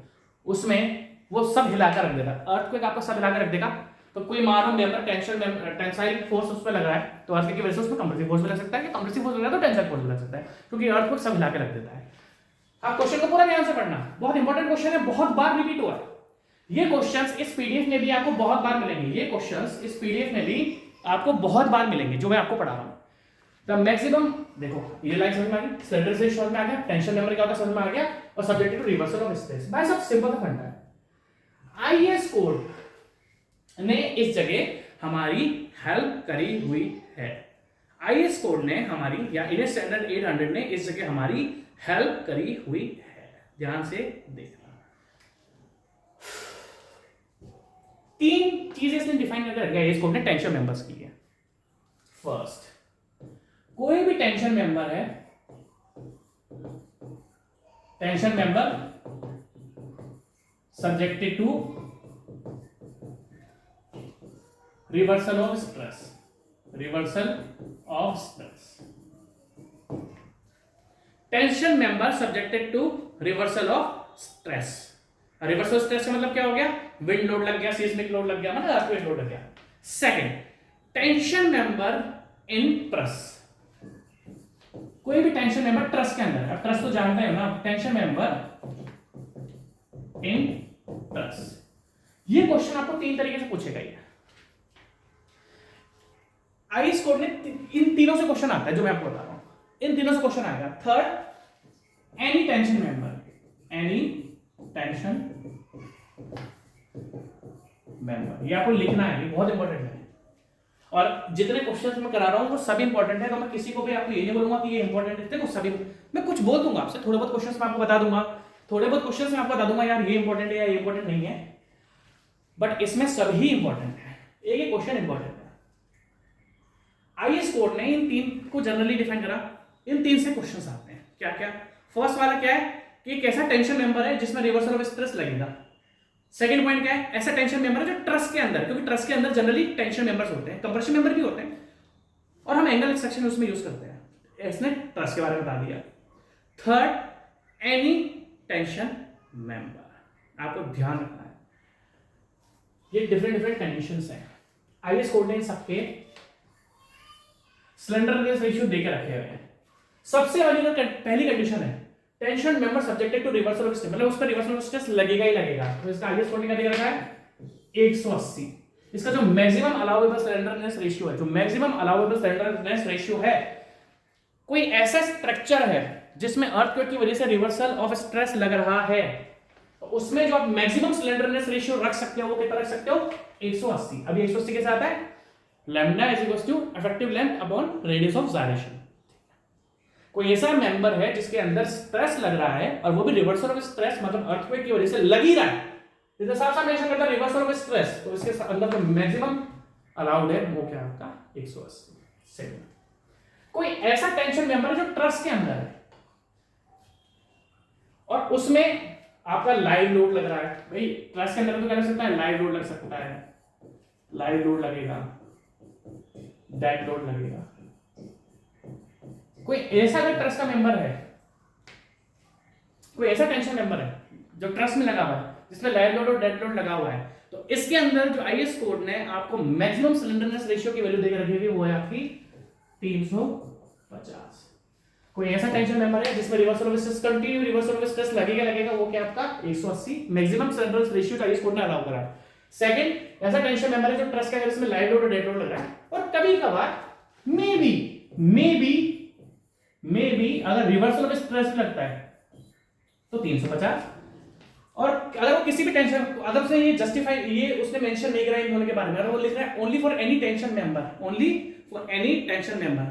उसमें वो सब हिलाकर रख देगा। अर्थक्वेक आपको सब हिलाकर रख देगा। तो कोई मानो मेंबर टेंसाइल फोर्स उस पर लग रहा है, तो अर्थक्वेक की वजह से उसमें कंप्रेसिव फोर्स भी लग सकता है, कि कंप्रेसिव फोर्स लग रहा है तो टेंसाइल फोर्स भी लग सकता है, क्योंकि अर्थक्वेक सब हिलाकर रख देता है। आप क्वेश्चन को पूरा ध्यान से पढ़ना, बहुत इंपॉर्टेंट क्वेश्चन है, बहुत बार रिपीट हुआ है। ये क्वेश्चंस इस पीडीएफ में भी आपको बहुत बार मिलेंगे, ये क्वेश्चंस इस पीडीएफ में भी आपको बहुत बार मिलेंगे जो मैं आपको पढ़ा रहा हूं। द मैक्सिमम, देखो ये लाइन समझ में आ गई, स्लेंडर से समझ में आ गया, टेंशन मेंबर क्या होता है समझ में आ गया, और subject to reversal of stress. भाई सब सिंपल सा फंडा है। आईएएस कोड ने इस जगह हमारी हेल्प करी हुई है। आईएएस कोड ने हमारी, या इंडियन स्टैंडर्ड 800 ने इस जगह हमारी हेल्प करी हुई है। ध्यान से देखना, तीन चीजें इसने डिफाइन करके रखा है आईएएस कोड ने टेंशन मेंबर्स की है। फर्स्ट, कोई भी टेंशन मेंबर है, tension member subjected to reversal of stress, reversal of stress, tension member subjected to reversal of stress. Reversal stress का मतलब क्या हो गया? विंड लोड लग गया, सीस्मिक लोड लग गया, मतलब अर्थक्वेक लोड लग गया। Second, tension member in truss, कोई भी टेंशन मेंबर ट्रस के अंदर, अब ट्रस तो जानते हो ना, टेंशन मेंबर इन ट्रस। ये क्वेश्चन आपको तीन तरीके से पूछेगा। ये आईएएस कोड ने इन तीनों से क्वेश्चन आता है जो मैं आपको बता रहा हूं, इन तीनों से क्वेश्चन आएगा। Third, any tension member, any tension member, ये आपको लिखना है, ये बहुत इंपॉर्टेंट है। और जितने क्वेश्चंस मैं करा रहा हूं वो सभी इंपॉर्टेंट है, तो मैं किसी को भी आपको ये नहीं बोलूंगा कि ये इंपॉर्टेंट है। देखो सभी, मैं कुछ बोल दूंगा आपसे, थोड़े बहुत क्वेश्चंस मैं आपको बता दूंगा, थोड़े बहुत क्वेश्चंस मैं आपको बता दूंगा यार ये इंपॉर्टेंट है या ये इंपॉर्टेंट नहीं है, बट इसमें सभी इंपॉर्टेंट है, एक एक क्वेश्चन इंपॉर्टेंट है। आईएएस कोड ने इन तीन को जनरली डिफाइन करा, इन तीन से क्वेश्चंस आते हैं। क्या क्या? फर्स्ट वाला क्या है कि एक ऐसा टेंशन मेंबर है जिसमें रिवर्सल ऑफ स्ट्रेस लगेगा। सेकंड पॉइंट क्या है? ऐसा टेंशन मेंबर है जो ट्रस के अंदर, क्योंकि ट्रस के अंदर जनरली टेंशन मेंबर्स होते हैं, कंप्रेशन मेंबर भी होते हैं, और हम एंगल सेक्शन उसमें यूज करते हैं। इसने ट्रस के बारे में बता दिया। थर्ड, एनी टेंशन मेंबर, आपको ध्यान रखना है, ये डिफरेंट डिफरेंट कंडीशंस हैं। आईएएस कोड ने सबके स्लेंडरनेस रेशियो देके रखे हुए हैं। सबसे पहली कंडीशन है tension member subjected to reversal of stress, मतलब उस पर रिवर्सल ऑफ स्ट्रेस लगेगा ही लगेगा। तो इसका आईएएस कोड ने क्या दे रखा है? 180। इसका जो मैक्सिमम अलाउएबल स्लेंडरनेस रेशियो है, जो मैक्सिमम अलाउएबल स्लेंडरनेस रेशियो है, कोई ऐसा स्ट्रक्चर है जिसमें अर्थक्वेक की वजह से रिवर्सल ऑफ स्ट्रेस लग रहा है, तो उसमें जो आप मैक्सिमम स्लेंडरनेस रेशियो रख सकते हो वो कितना रख सकते हो? 180। अभी 180 के साथ है lambda is equal to effective length upon radius of gyration. कोई ऐसा मेंबर है जिसके अंदर स्ट्रेस लग रहा है और वो भी रिवर्सल ऑफ स्ट्रेस, मतलब अर्थक्वेक की वजह से लग ही रहा है, जैसे साफ-साफ मेंशन करता है रिवर्सल ऑफ स्ट्रेस, तो इसके अंदर जो मैक्सिमम अलाउड है वो क्या आपका? 180। सेकंड, कोई ऐसा टेंशन मेंबर है जो ट्रस के अंदर है और उसमें आपका लाइव लोड लग रहा है। भाई ट्रस के अंदर तो क्या लग सकता है? लाइव लोड लग सकता है, लाइव लोड लगेगा, डेड लोड लगेगा। कोई ऐसा अगर ट्रस्ट का मेंबर है, कोई ऐसा टेंशन मेंबर है जो ट्रस्ट में लगा हुआ है जिसमें लाइव लोड और डेड लोड लगा हुआ है, तो इसके अंदर जो आईएएस कोड ने आपको मैक्सिमम स्लेंडरनेस रेशियो की वैल्यू देकर रखी हुई वो है आपकी 350। कोई ऐसा टेंशन मेंबर है जिसमें reversal of stress, continue reversal of stress लगेगा, वो क्या आपका? 180 मैक्सिमम स्लेंडरनेस रेशियो का आईएएस कोड ने अलाउ करा है। सेकंड, ऐसा टेंशन मेंबर है जो ट्रस्ट का है जिसमें लाइव लोड और डेड लोड लग रहा है, और कभी कभार मे बी अगर रिवर्सल ऑफ स्ट्रेस लगता है तो 350। और अगर वो किसी भी टेंशन, अगर उसने ये जस्टिफाई, ये उसने मेंशन नहीं करा इन दोनों के बारे में, अगर वो लिख रहा है only for any tension member, only for any tension member,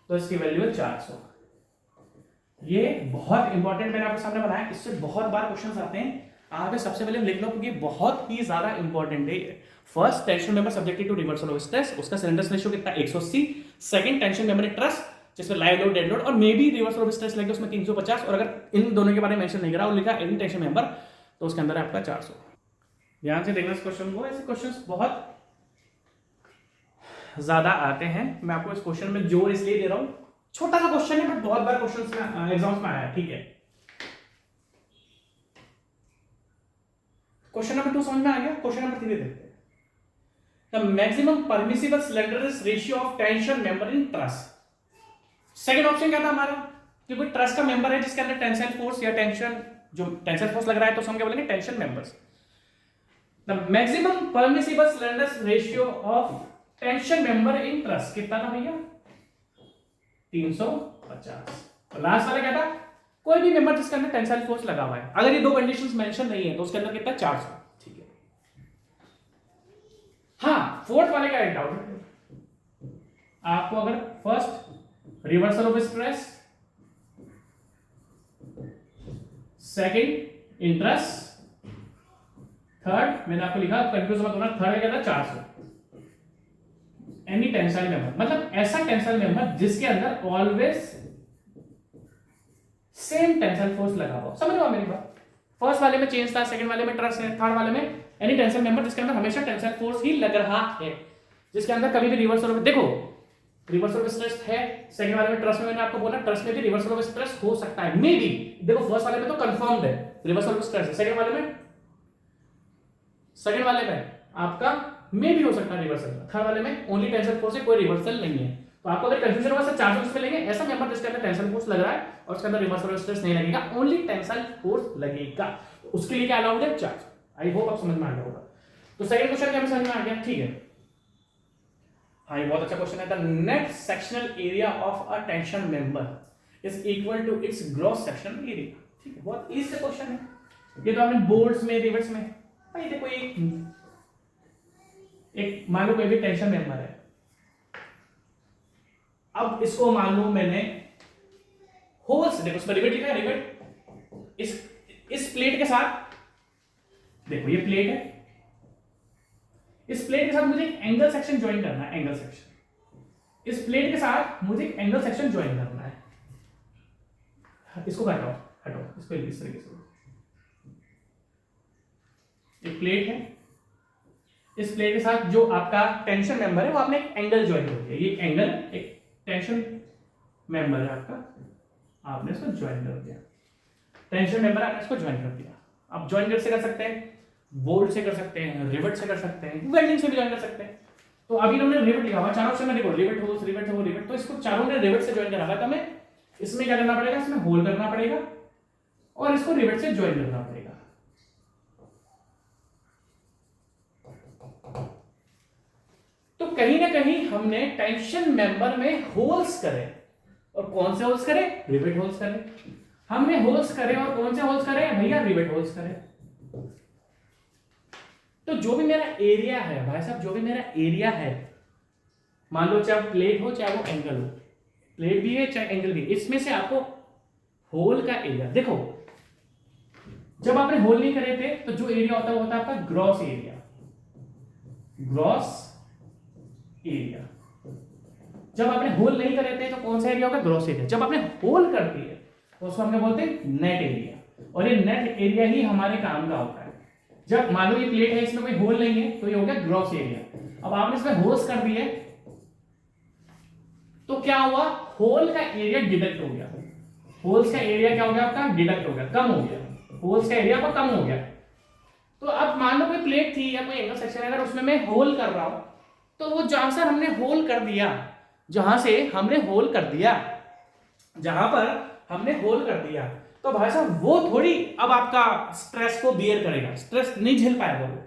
तो इसकी वैल्यू है 400। ये बहुत इंपॉर्टेंट मैंने आपके सामने बनाया, इससे बहुत बार क्वेश्चंस आते हैं। आप सबसे पहले लिख लो क्योंकि बहुत ही ज्यादा इंपॉर्टेंट है, first tension member subjected to reversal of stress, उसका सिलेंडर रेशियो कितना 180। सेकंड टेंशन मेंबर ट्रस जिसमें लाइव लोड डेड लोड और may be reversal of stress लगे उसमें 350, और अगर इन दोनों के बारे में मेंशन नहीं करा और लिखा एनी टेंशन मेंबर तो उसके अंदर आपका 400। ध्यान से देखना इस क्वेश्चन को, ऐसे क्वेश्चंस बहुत ज्यादा आते हैं। मैं आपको इस क्वेश्चन में जोर इसलिए दे रहा हूं, छोटा सा क्वेश्चन है बट बहुत बार क्वेश्चंस में एग्जाम्स में आया है, ठीक है। क्वेश्चन नंबर 2 समझ में आ गया। क्वेश्चन नंबर 3 देखते हैं। The maximum permissible slenderness ratio of tension member in truss. Second option क्या था हमारा कि कोई ट्रस का मेंबर है जिसके अंदर टेंसाइल फोर्स या टेंशन, जो टेंसाइल फोर्स लग रहा है तो हम क्या बोलेंगे tension members. The maximum permissible slenderness ratio of tension member in truss कितना था भैया 350। लास्ट वाला क्या था कोई भी मेंबर जिसके अंदर टेंसाइल फोर्स लगा हुआ है, अगर ये दो कंडीशंस मेंशन नहीं है तो उसके अंदर कितना 400, ठीक है। हाँ फोर्थ वाले का एक डाउट है आपको, अगर first reversal of stress, second interest, third मैंने आपको लिखा कंफ्यूज मत होना, थर्ड क्या था 400। एनी टेंसाइल मेंबर मतलब ऐसा टेंसाइल मेंबर जिसके अंदर ऑलवेज सेम टेंसाइल फोर्स लगा हुआ। समझ लो मेरी बात, फर्स्ट वाले में चेंज था, सेकंड वाले में ट्रस है, थर्ड वाले में एनी टेंसाइल मेंबर जिसके अंदर हमेशा टेंसाइल फोर्स ही लग रहा है, जिसके अंदर कभी भी रिवर्सल ऑफ, देखो रिवर्सल ऑफ स्ट्रेस है, सेकंड वाले में ट्रस में मैंने आपको बोला ट्रस में भी रिवर्सल ऑफ स्ट्रेस हो सकता है मे बी, देखो फर्स्ट वाले में तो कंफर्म्ड है रिवर्सल ऑफ स्ट्रेस है, सेकंड वाले में आपका मे भी हो सकता है रिवर्सल, थर्ड वाले में ओनली टेंसाइल फोर्स है, कोई रिवर्सल नहीं है। तो आपको अगर कंफ्यूजन होगा सर 400 पे लेंगे, ऐसा मेंबर जिसके अंदर टेंसाइल फोर्स लग रहा है और उसके अंदर रिवर्सल ऑफ स्ट्रेस नहीं लगेगा, ओनली टेंसाइल फोर्स लगेगा, तो उसके लिए क्या अलाउड है 400। आई होप आप समझ में आ गया होगा। तो सेकंड क्वेश्चन क्या समझ में आ गया, ठीक है। हाँ ये बहुत अच्छा क्वेश्चन है। The net sectional area of a tension member is equal to its gross sectional area, ठीक है। बहुत इजी क्वेश्चन है ये, तो आपने बोर्ड्स में रिवर्स में भाई देखो एक मान लो कोई भी टेंशन मेंबर है, अब इसको मान लो मैंने होल्स, देखो उसमें रिवेट लिखा है, रिवेट इस प्लेट के साथ, देखो ये प्लेट है, इस प्लेट के साथ मुझे एक एंगल सेक्शन ज्वाइन करना है, एंगल सेक्शन इस प्लेट के साथ मुझे एक एंगल सेक्शन ज्वाइन करना है। इसको हटाओ हटाओ, इसको इस तरीके से, एक प्लेट है, इस प्लेट के साथ जो आपका टेंशन मेंबर है वो आपने एक एंगल ज्वाइन कर दिया, ये एंगल एक टेंशन मेंबर है आपका, आपने इसको ज्वाइन कर दिया, टेंशन मेंबर आपने इसको ज्वाइन कर दिया। आप ज्वाइन कैसे कर सकते हैं, बोल्ट से कर सकते हैं, रिवेट से कर सकते हैं, वेल्डिंग से भी ज्वाइन कर सकते हैं। तो अभी इन्होंने रिवेट लिखा हुआ, चारों ऑप्शन में देखो रिवेट हो रिवेट हो रिवेट, तो इसको चारों ने रिवेट से ज्वाइन करा हुआ है, तो हमें इसमें क्या करना पड़ेगा, इसमें होल करना पड़ेगा और इसको रिवेट से ज्वाइन करना पड़ेगा। तो कहीं ना कहीं हमने टेंशन मेंबर में होल्स करे, और कौन से होल्स करे, रिवेट होल्स करे, हमने होल्स करे और कौन से होल्स करे भैया, रिवेट होल्स करे। तो जो भी मेरा एरिया है भाई साहब, जो भी मेरा एरिया है, मान लो चाहे प्लेट हो चाहे वो एंगल हो, प्लेट भी है चाहे एंगल भी, इसमें से आपको होल का एरिया, देखो जब आपने होल नहीं करे थे तो जो एरिया होता है वो होता है आपका ग्रॉस एरिया, ग्रॉस एरिया। जब आपने होल नहीं करे थे तो कौन सा एरिया होगा, ग्रॉस एरिया। जब आपने होल कर दिए तो उसको हम क्या बोलते हैं, नेट एरिया, और ये नेट एरिया ही हमारे काम का होता है। जब मान लो ये प्लेट है इसमें कोई होल नहीं है तो ये हो गया ग्रॉस एरिया। अब आपने इसमें होल्स कर दिए तो क्या हुआ, होल का एरिया डिडक्ट हो गया, होल्स का एरिया क्या हो गया आपका, डिडक्ट हो गया, कम हो गया, होल्स का एरिया आपका कम हो गया। तो अब मान लो कोई प्लेट थी या कोई एंगल सेक्शन है, अगर उसमें मैं होल कर रहा हूं तो वो जहां से हमने होल कर दिया, जहां से हमने होल कर दिया, जहां पर हमने होल कर दिया, तो भाई साहब वो थोड़ी अब आपका स्ट्रेस को बियर करेगा, स्ट्रेस नहीं झेल पाएगा वो।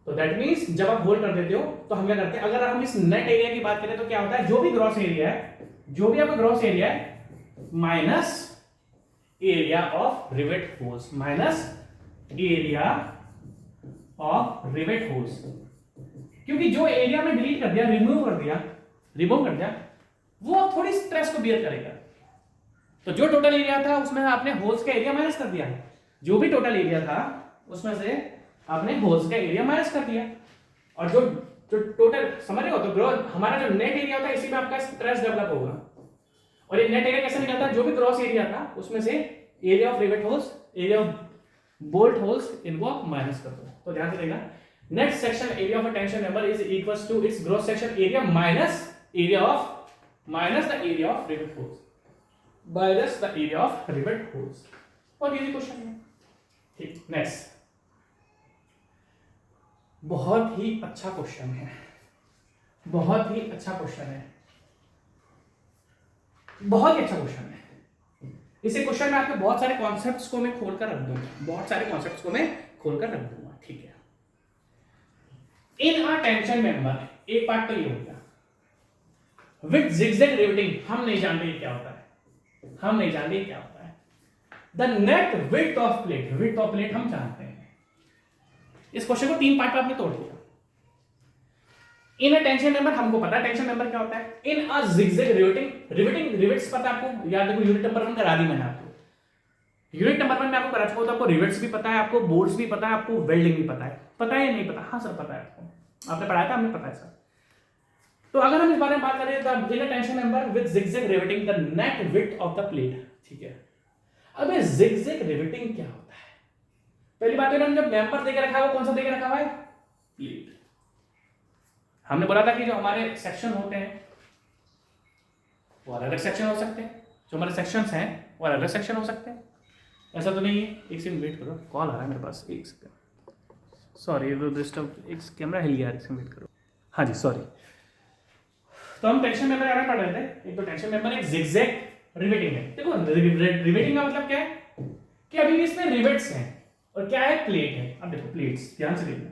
तो दैट मींस जब आप होल कर देते हो तो हम क्या करते हैं, अगर हम इस नेट एरिया की बात करें तो क्या होता है, जो भी ग्रॉस एरिया है, जो भी आपका ग्रॉस एरिया है minus area of rivet holes, minus area of rivet holes, क्योंकि जो एरिया में डिलीट कर दिया, रिमूव कर दिया, वो थोड़ी स्ट्रेस को बियर करेगा। तो जो टोटल एरिया था उसमें आपने होल्स का एरिया माइनस कर दिया, जो भी टोटल एरिया था उसमें से आपने होल्स का एरिया माइनस कर दिया, और जो जो टोटल समझ रहे हो, तो ग्रॉस हमारा जो नेट एरिया होता है इसी में आपका स्ट्रेस डेवलप होगा। और ये नेट एरिया कैसे निकलता है, जो भी ग्रॉस एरिया था उसमें से area of rivet holes, area of bolt holes, इनको आप माइनस कर दो। तो ध्यान से देखना, net section area of a tension member is equals to its gross section area minus the area of rivet holes, minus the area of rivet holes. और easy question है। ठीक, नेक्स्ट, बहुत ही अच्छा क्वेश्चन है, बहुत ही अच्छा क्वेश्चन है, बहुत ही अच्छा क्वेश्चन है। इसी क्वेश्चन में आपके बहुत सारे कॉन्सेप्ट्स को मैं खोलकर रख दूंगा, बहुत सारे कॉन्सेप्ट्स को मैं खोलकर रख दूंगा। ठीक है, इन अ टेंशन मेंबर, एक पार्ट तो ये हो गया, विद जिगजैग रिवेटिंग, हम नहीं जानते क्या होता है, हम नहीं जानते क्या होता है। The net width of plate, width of plate हम जानते हैं। इस क्वेश्चन को 3 पार्ट में आपने तोड़ दिया। इन अ टेंशन मेंबर हमको पता है टेंशन मेंबर क्या होता है। इन अ जिगजैग रिवेटिंग, रिवेटिंग रिवेट्स पता है आपको, याद देखो यूनिट नंबर 1 करा दी मैंने आपको, यूनिट नंबर 1 में आपको करा चुका हूं, तो आपको रिवेट्स भी पता है, आपको बोर्ड्स भी पता है, आपको वेल्डिंग भी पता है या नहीं पता? हाँ सर पता है, आपको आपने पढ़ाया था, हमें पता है सर। तो अगर हम इस बारे में बात करें, the in a tension member with zigzag riveting the net width of the plate. ठीक है, अब ये जिगजैग रिवेटिंग क्या होता है? पहली बात है, जब मेंबर देके रखा है वो कौन सा देके रखा हुआ है? प्लेट। हमने बोला था कि जो हमारे सेक्शन होते हैं वो अलग अलग सेक्शन हो सकते हैं, जो हमारे सेक्शंस हैं वो अलग अलग सेक्शन हो सकते हैं, ऐसा तो नहीं है। एक सेकंड वेट करो, कॉल आ रहा है मेरे पास, एक सेकंड, सॉरी वो डिस्टर्ब, एक कैमरा हिल गया, एक सेकंड वेट करो। हाँ जी सॉरी। तो हम टेंशन मेंबर आगे पढ़ रहे थे। एक तो टेंशन मेंबर एक जिगजैग रिवेटिंग है। देखो रिवेटिंग का मतलब क्या है कि अभी भी इसमें रिवेट्स हैं और क्या है, प्लेट है। अब देखो प्लेट्स, ध्यान से देखना,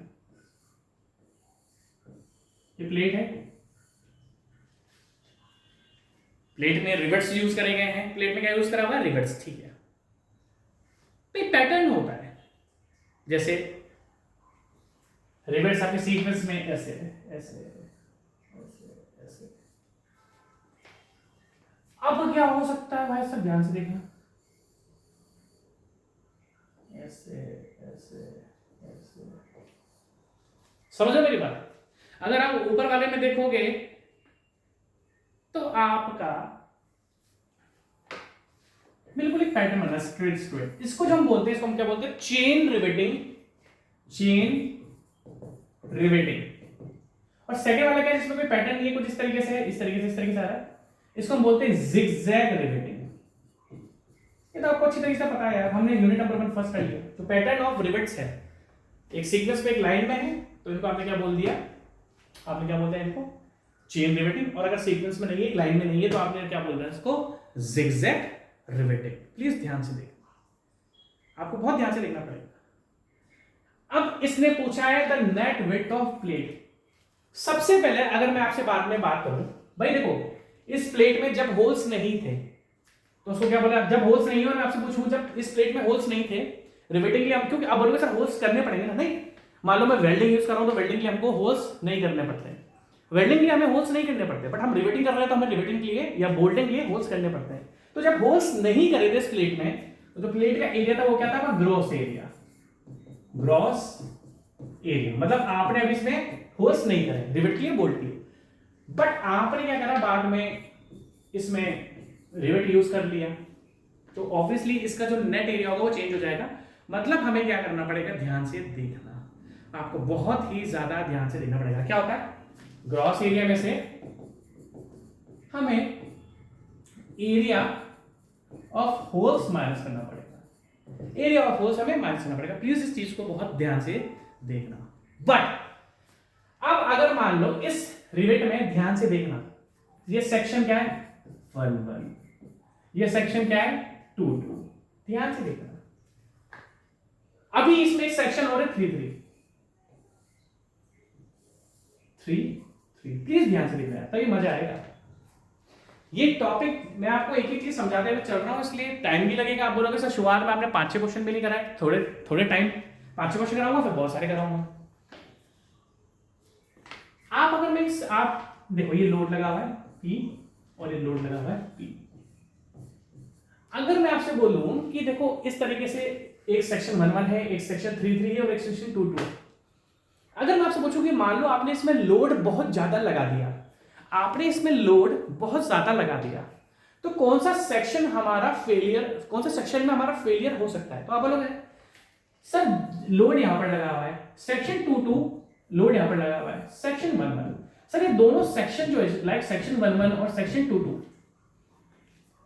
ये प्लेट है, प्लेट में रिवेट्स यूज करे गए हैं, प्लेट में क्या यूज करा हुआ है? रिवेट्स। ठीक है, तो पैटर्न होता है, जैसे रिवेट्स आपके सीक्वेंस में ऐसे ऐसे ऐसे ऐसे। अब क्या हो सकता है भाई, सब ध्यान से देखना, ऐसे ऐसे ऐसे, समझो मेरी बात। अगर आप ऊपर वाले में देखोगे तो आपका बिल्कुल एक पैटर्न बना, स्ट्रेट स्ट्रेट। इसको जो हम बोलते हैं, इसको हम क्या बोलते हैं? Chain riveting, chain riveting. और सेकंड वाला क्या है, जिसमें कोई पैटर्न नहीं है, कुछ इस तरीके से है, इस तरीके से, इस तरीके से आ रहा है, इसको हम बोलते हैं जिगजैग रिवेटिंग। ये तो आपको अच्छी तरीके से पता है यार, हमने यूनिट नंबर 1 फर्स्ट कर लिया। तो पैटर्न ऑफ रिवेट्स है, एक सीक्वेंस पे एक लाइन में है, तो इनको आपने क्या बोल दिया? आपने क्या बोलते हैं इनको? Chain riveting. और अगर सीक्वेंस में नहीं है, एक लाइन में नहीं है, तो आपने क्या बोल रहे हैं इसको? Zigzag riveting. प्लीज ध्यान से देखना, आपको बहुत ध्यान से देखना पड़ेगा। अब इसने पूछा है the net width of plate. सबसे पहले अगर मैं आपसे बाद में बात करूं, भाई देखो इस प्लेट में जब होल्स नहीं थे तो उसको क्या बोला? जब होल्स नहीं हो, मैं आपसे पूछूं जब इस प्लेट में होल्स नहीं थे रिवेटिंग के लिए, हम क्योंकि अब बोलोगे सर होल्स करने पड़ेंगे ना, नहीं। मान लो मैं वेल्डिंग यूज कर रहा हूं तो वेल्डिंग के लिए हमको होल्स नहीं करने पड़ते, वेल्डिंग के लिए हमें होल्स नहीं करने पड़ते, बट हम रिवेटिंग कर रहे हैं तो हमें रिवेटिंग के लिए या बोल्टिंग के लिए होल्स करने पड़ते हैं। तो जब होल्स नहीं करे थे इस प्लेट में, तो जो प्लेट का एरिया था वो क्या था? Gross area, gross area. मतलब आपने अभी इसमें होल्स नहीं करे रिवेट के लिए, बोल्ट के लिए, बट आपने क्या करा, बाद में इसमें रिवेट यूज कर लिया, तो ऑब्वियसली इसका जो नेट एरिया होगा वो चेंज हो जाएगा। मतलब हमें क्या करना पड़ेगा? ध्यान से देखना, आपको बहुत ही ज्यादा ध्यान से देखना पड़ेगा। क्या होता है? ग्रॉस एरिया में से हमें एरिया ऑफ होल्स माइनस करना पड़ेगा, एरिया ऑफ होल्स हमें माइनस करना पड़ेगा। प्लीज इस चीज को बहुत ध्यान से देखना। बट अब अगर मान लो इस रिवेट में ध्यान से देखना, ये सेक्शन क्या है? 1 1, ये सेक्शन क्या है? 2 2। ध्यान से देखना, अभी इसमें एक सेक्शन और है 3 3 3 3। प्लीज ध्यान से देखना है, तभी मजा आएगा। ये टॉपिक मैं आपको एक ही चीज समझाते हुए चल रहा हूं, इसलिए टाइम भी लगेगा। आप बोलोगे सर शुरुआत में आपने 5-6 क्वेश्चन भी नहीं कराए, थोड़े टाइम 5-6 क्वेश्चन कराऊंगा, फिर बहुत सारे कराऊंगा। आप अगर मैं आप देखो ये लोड लगा हुआ है P और ये लोड लगा हुआ है P। अगर मैं आपसे बोलूं कि देखो इस तरीके से एक सेक्शन 1 1 है, एक सेक्शन 3 3 है और एक सेक्शन 2 2। अगर मैं आपसे पूछूं कि मान लो आपने इसमें लोड बहुत ज्यादा लगा दिया, आपने इसमें लोड बहुत ज्यादा लगा दिया, तो कौन सा सेक्शन हमारा फेलियर, कौन सा सेक्शन में हमारा फेलियर हो सकता है? तो आप बोलोगे सर लोड यहां पर लगा हुआ है, सेक्शन 2 लोड यहां पर लगा हुआ है, सेक्शन 1 सर ये दोनों सेक्शन जो है लाइक सेक्शन 1 और सेक्शन 2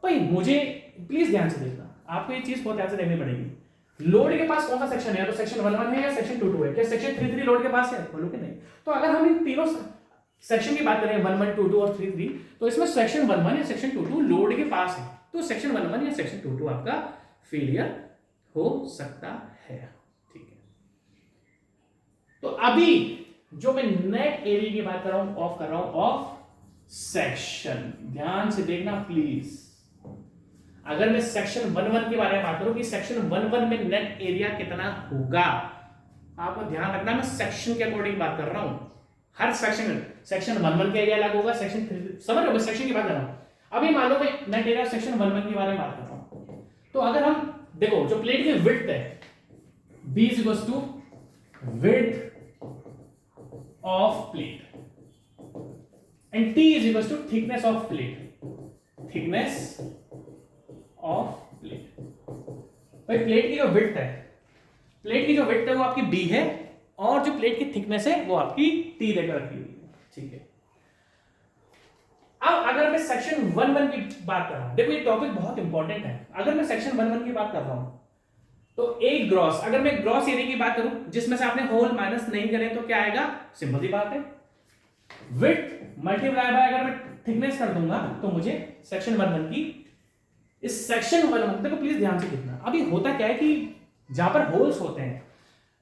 भाई मुझे प्लीज ध्यान से देखना, आपको ये चीज बहुत ध्यान से देखनी पड़ेगी। लोड के पास कौन सा सेक्शन है? या तो सेक्शन 1 है या सेक्शन 2 है। क्या सेक्शन 3 लोड के पास है? बोलो कि नहीं। तो अगर हम इन तीनों सेक्शन की बात करें 1, 2 और 3, तो इसमें सेक्शन 1 या सेक्शन 2 लोड के पास है, तो सेक्शन 1 या सेक्शन 2 आपका फेलियर हो सकता है। ठीक है, तो अभी जो मैं नेट एरिया की बात कर रहा हूं, ऑफ कर रहा हूं, ऑफ सेक्शन, ध्यान से देखना प्लीज। अगर मैं सेक्शन 1 के बारे में बात करूं कि सेक्शन 1 में नेट एरिया कितना होगा, आपको ध्यान रखना मैं सेक्शन के अकॉर्डिंग बात कर रहा हूं। हर सेक्शन 1 का एरिया अलग होगा, सेक्शन 3 समझ रहे हो, सेक्शन की बात कर रहा हूं। अभी मान लो मैं नेट एरिया सेक्शन 1 के बारे में बात कर रहा हूं, तो अगर हम देखो जो प्लेट की विड्थ है B = width of plate and T = thickness of plate, thickness of plate. भाई प्लेट की जो विड्थ है, प्लेट की जो विड्थ है वो आपकी B है, और जो प्लेट की थिकनेस है वो आपकी T देकर रखी हुई है। ठीक है, अब अगर मैं सेक्शन 1 की बात कर रहा हूं, देखो ये टॉपिक बहुत इंपॉर्टेंट है। अगर मैं सेक्शन 1 की बात कर रहा हूं तो एक ग्रॉस, अगर मैं ग्रॉस एरिया की बात करूं जिसमें से आपने होल माइनस नहीं करे तो क्या आएगा? सिंपल सी बात है, विड्थ मल्टीप्लाई बाय अगर मैं थिकनेस कर दूंगा तो मुझे सेक्शन 1 की, इस सेक्शन 1 देखो प्लीज ध्यान से देखना। अभी होता क्या है कि जहां पर होल्स होते हैं,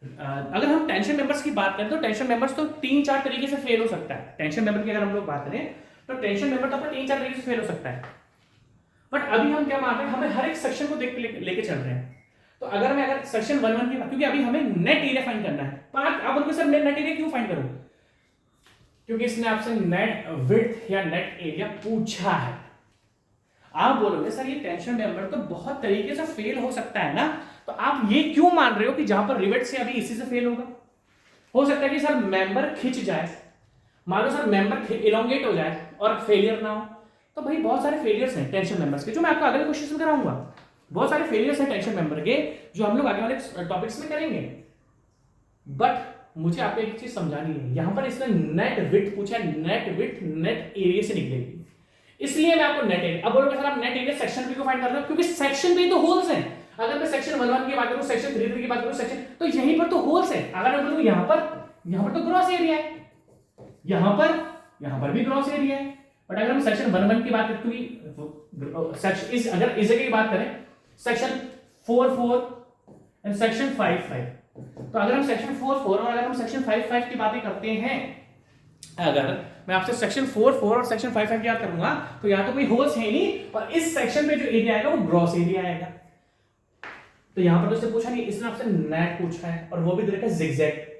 अगर हम टेंशन मेंबर्स की बात करें तो टेंशन मेंबर्स तो 3-4 तरीके से फेल हो सकता है। टेंशन मेंबर की अगर हम लोग बात करें तो टेंशन मेंबर तो 3-4 तरीके से फेल हो सकता है, बट अभी हम क्या मान रहे हैं, हमें हर एक सेक्शन को देख के लेके चल रहे हैं। तो अगर सेक्शन 1 की बात, क्योंकि अभी हमें नेट एरिया फाइंड करना है, पर आप बोलोगे सर नेट एरिया क्यों फाइंड करूं? क्योंकि इसने आपसे नेट विड्थ या नेट एरिया पूछा है। आप बोलोगे सर ये टेंशन मेंबर तो बहुत तरीके से फेल हो सकता है ना, तो आप ये क्यों मान रहे हो कि जहां पर रिवेट से अभी इसी से फेल होगा? हो सकता है कि सर मेंबर खिंच जाए, मान लो सर मेंबर इलोंगेट हो जाए और फेलियर ना हो। तो भाई बहुत सारे फेलियर्स हैं टेंशन मेंबर्स के, जो मैं आपको अगले क्वेश्चन में कराऊंगा। बहुत सारे फेलियर्स हैं टेंशन मेंबर के जो हम लोग आगे वाले टॉपिक्स में करेंगे। बट मुझे आपको एक चीज समझानी है, यहां पर इसने नेट विड्थ पूछा है, नेट विड्थ नेट एरिया से निकलेगी, इसलिए मैं आपको नेट एरिया। अब बोलोगे सर आप नेट एरिया सेक्शन बी को फाइंड कर रहे हो, क्योंकि सेक्शन बी तो होल्स हैं। अगर मैं सेक्शन 1 की बात करूं, सेक्शन 3 की बात करूं, सेक्शन तो यहीं पर तो होल्स है। अगर मैं बोलूं यहां पर तो ग्रॉस एरिया है, यहां पर भी ग्रॉस एरिया है। बट अगर हम सेक्शन 1 की बात करें, सेक्शन अगर इस जगह की बात करें सेक्शन 4 एंड सेक्शन 5, तो अगर हम सेक्शन 4 और अगर हम सेक्शन 5 की बातें करते हैं, अगर मैं आपसे सेक्शन 4 और सेक्शन 5 की बात करूंगा तो यहां तो कोई होल्स है नहीं, और इस सेक्शन में जो एरिया आएगा वो ग्रॉस एरिया आएगा। तो यहां पर तो इसने पूछा नहीं, इसने आपसे नेट पूछा है, और वो भी देखा जिगजैग।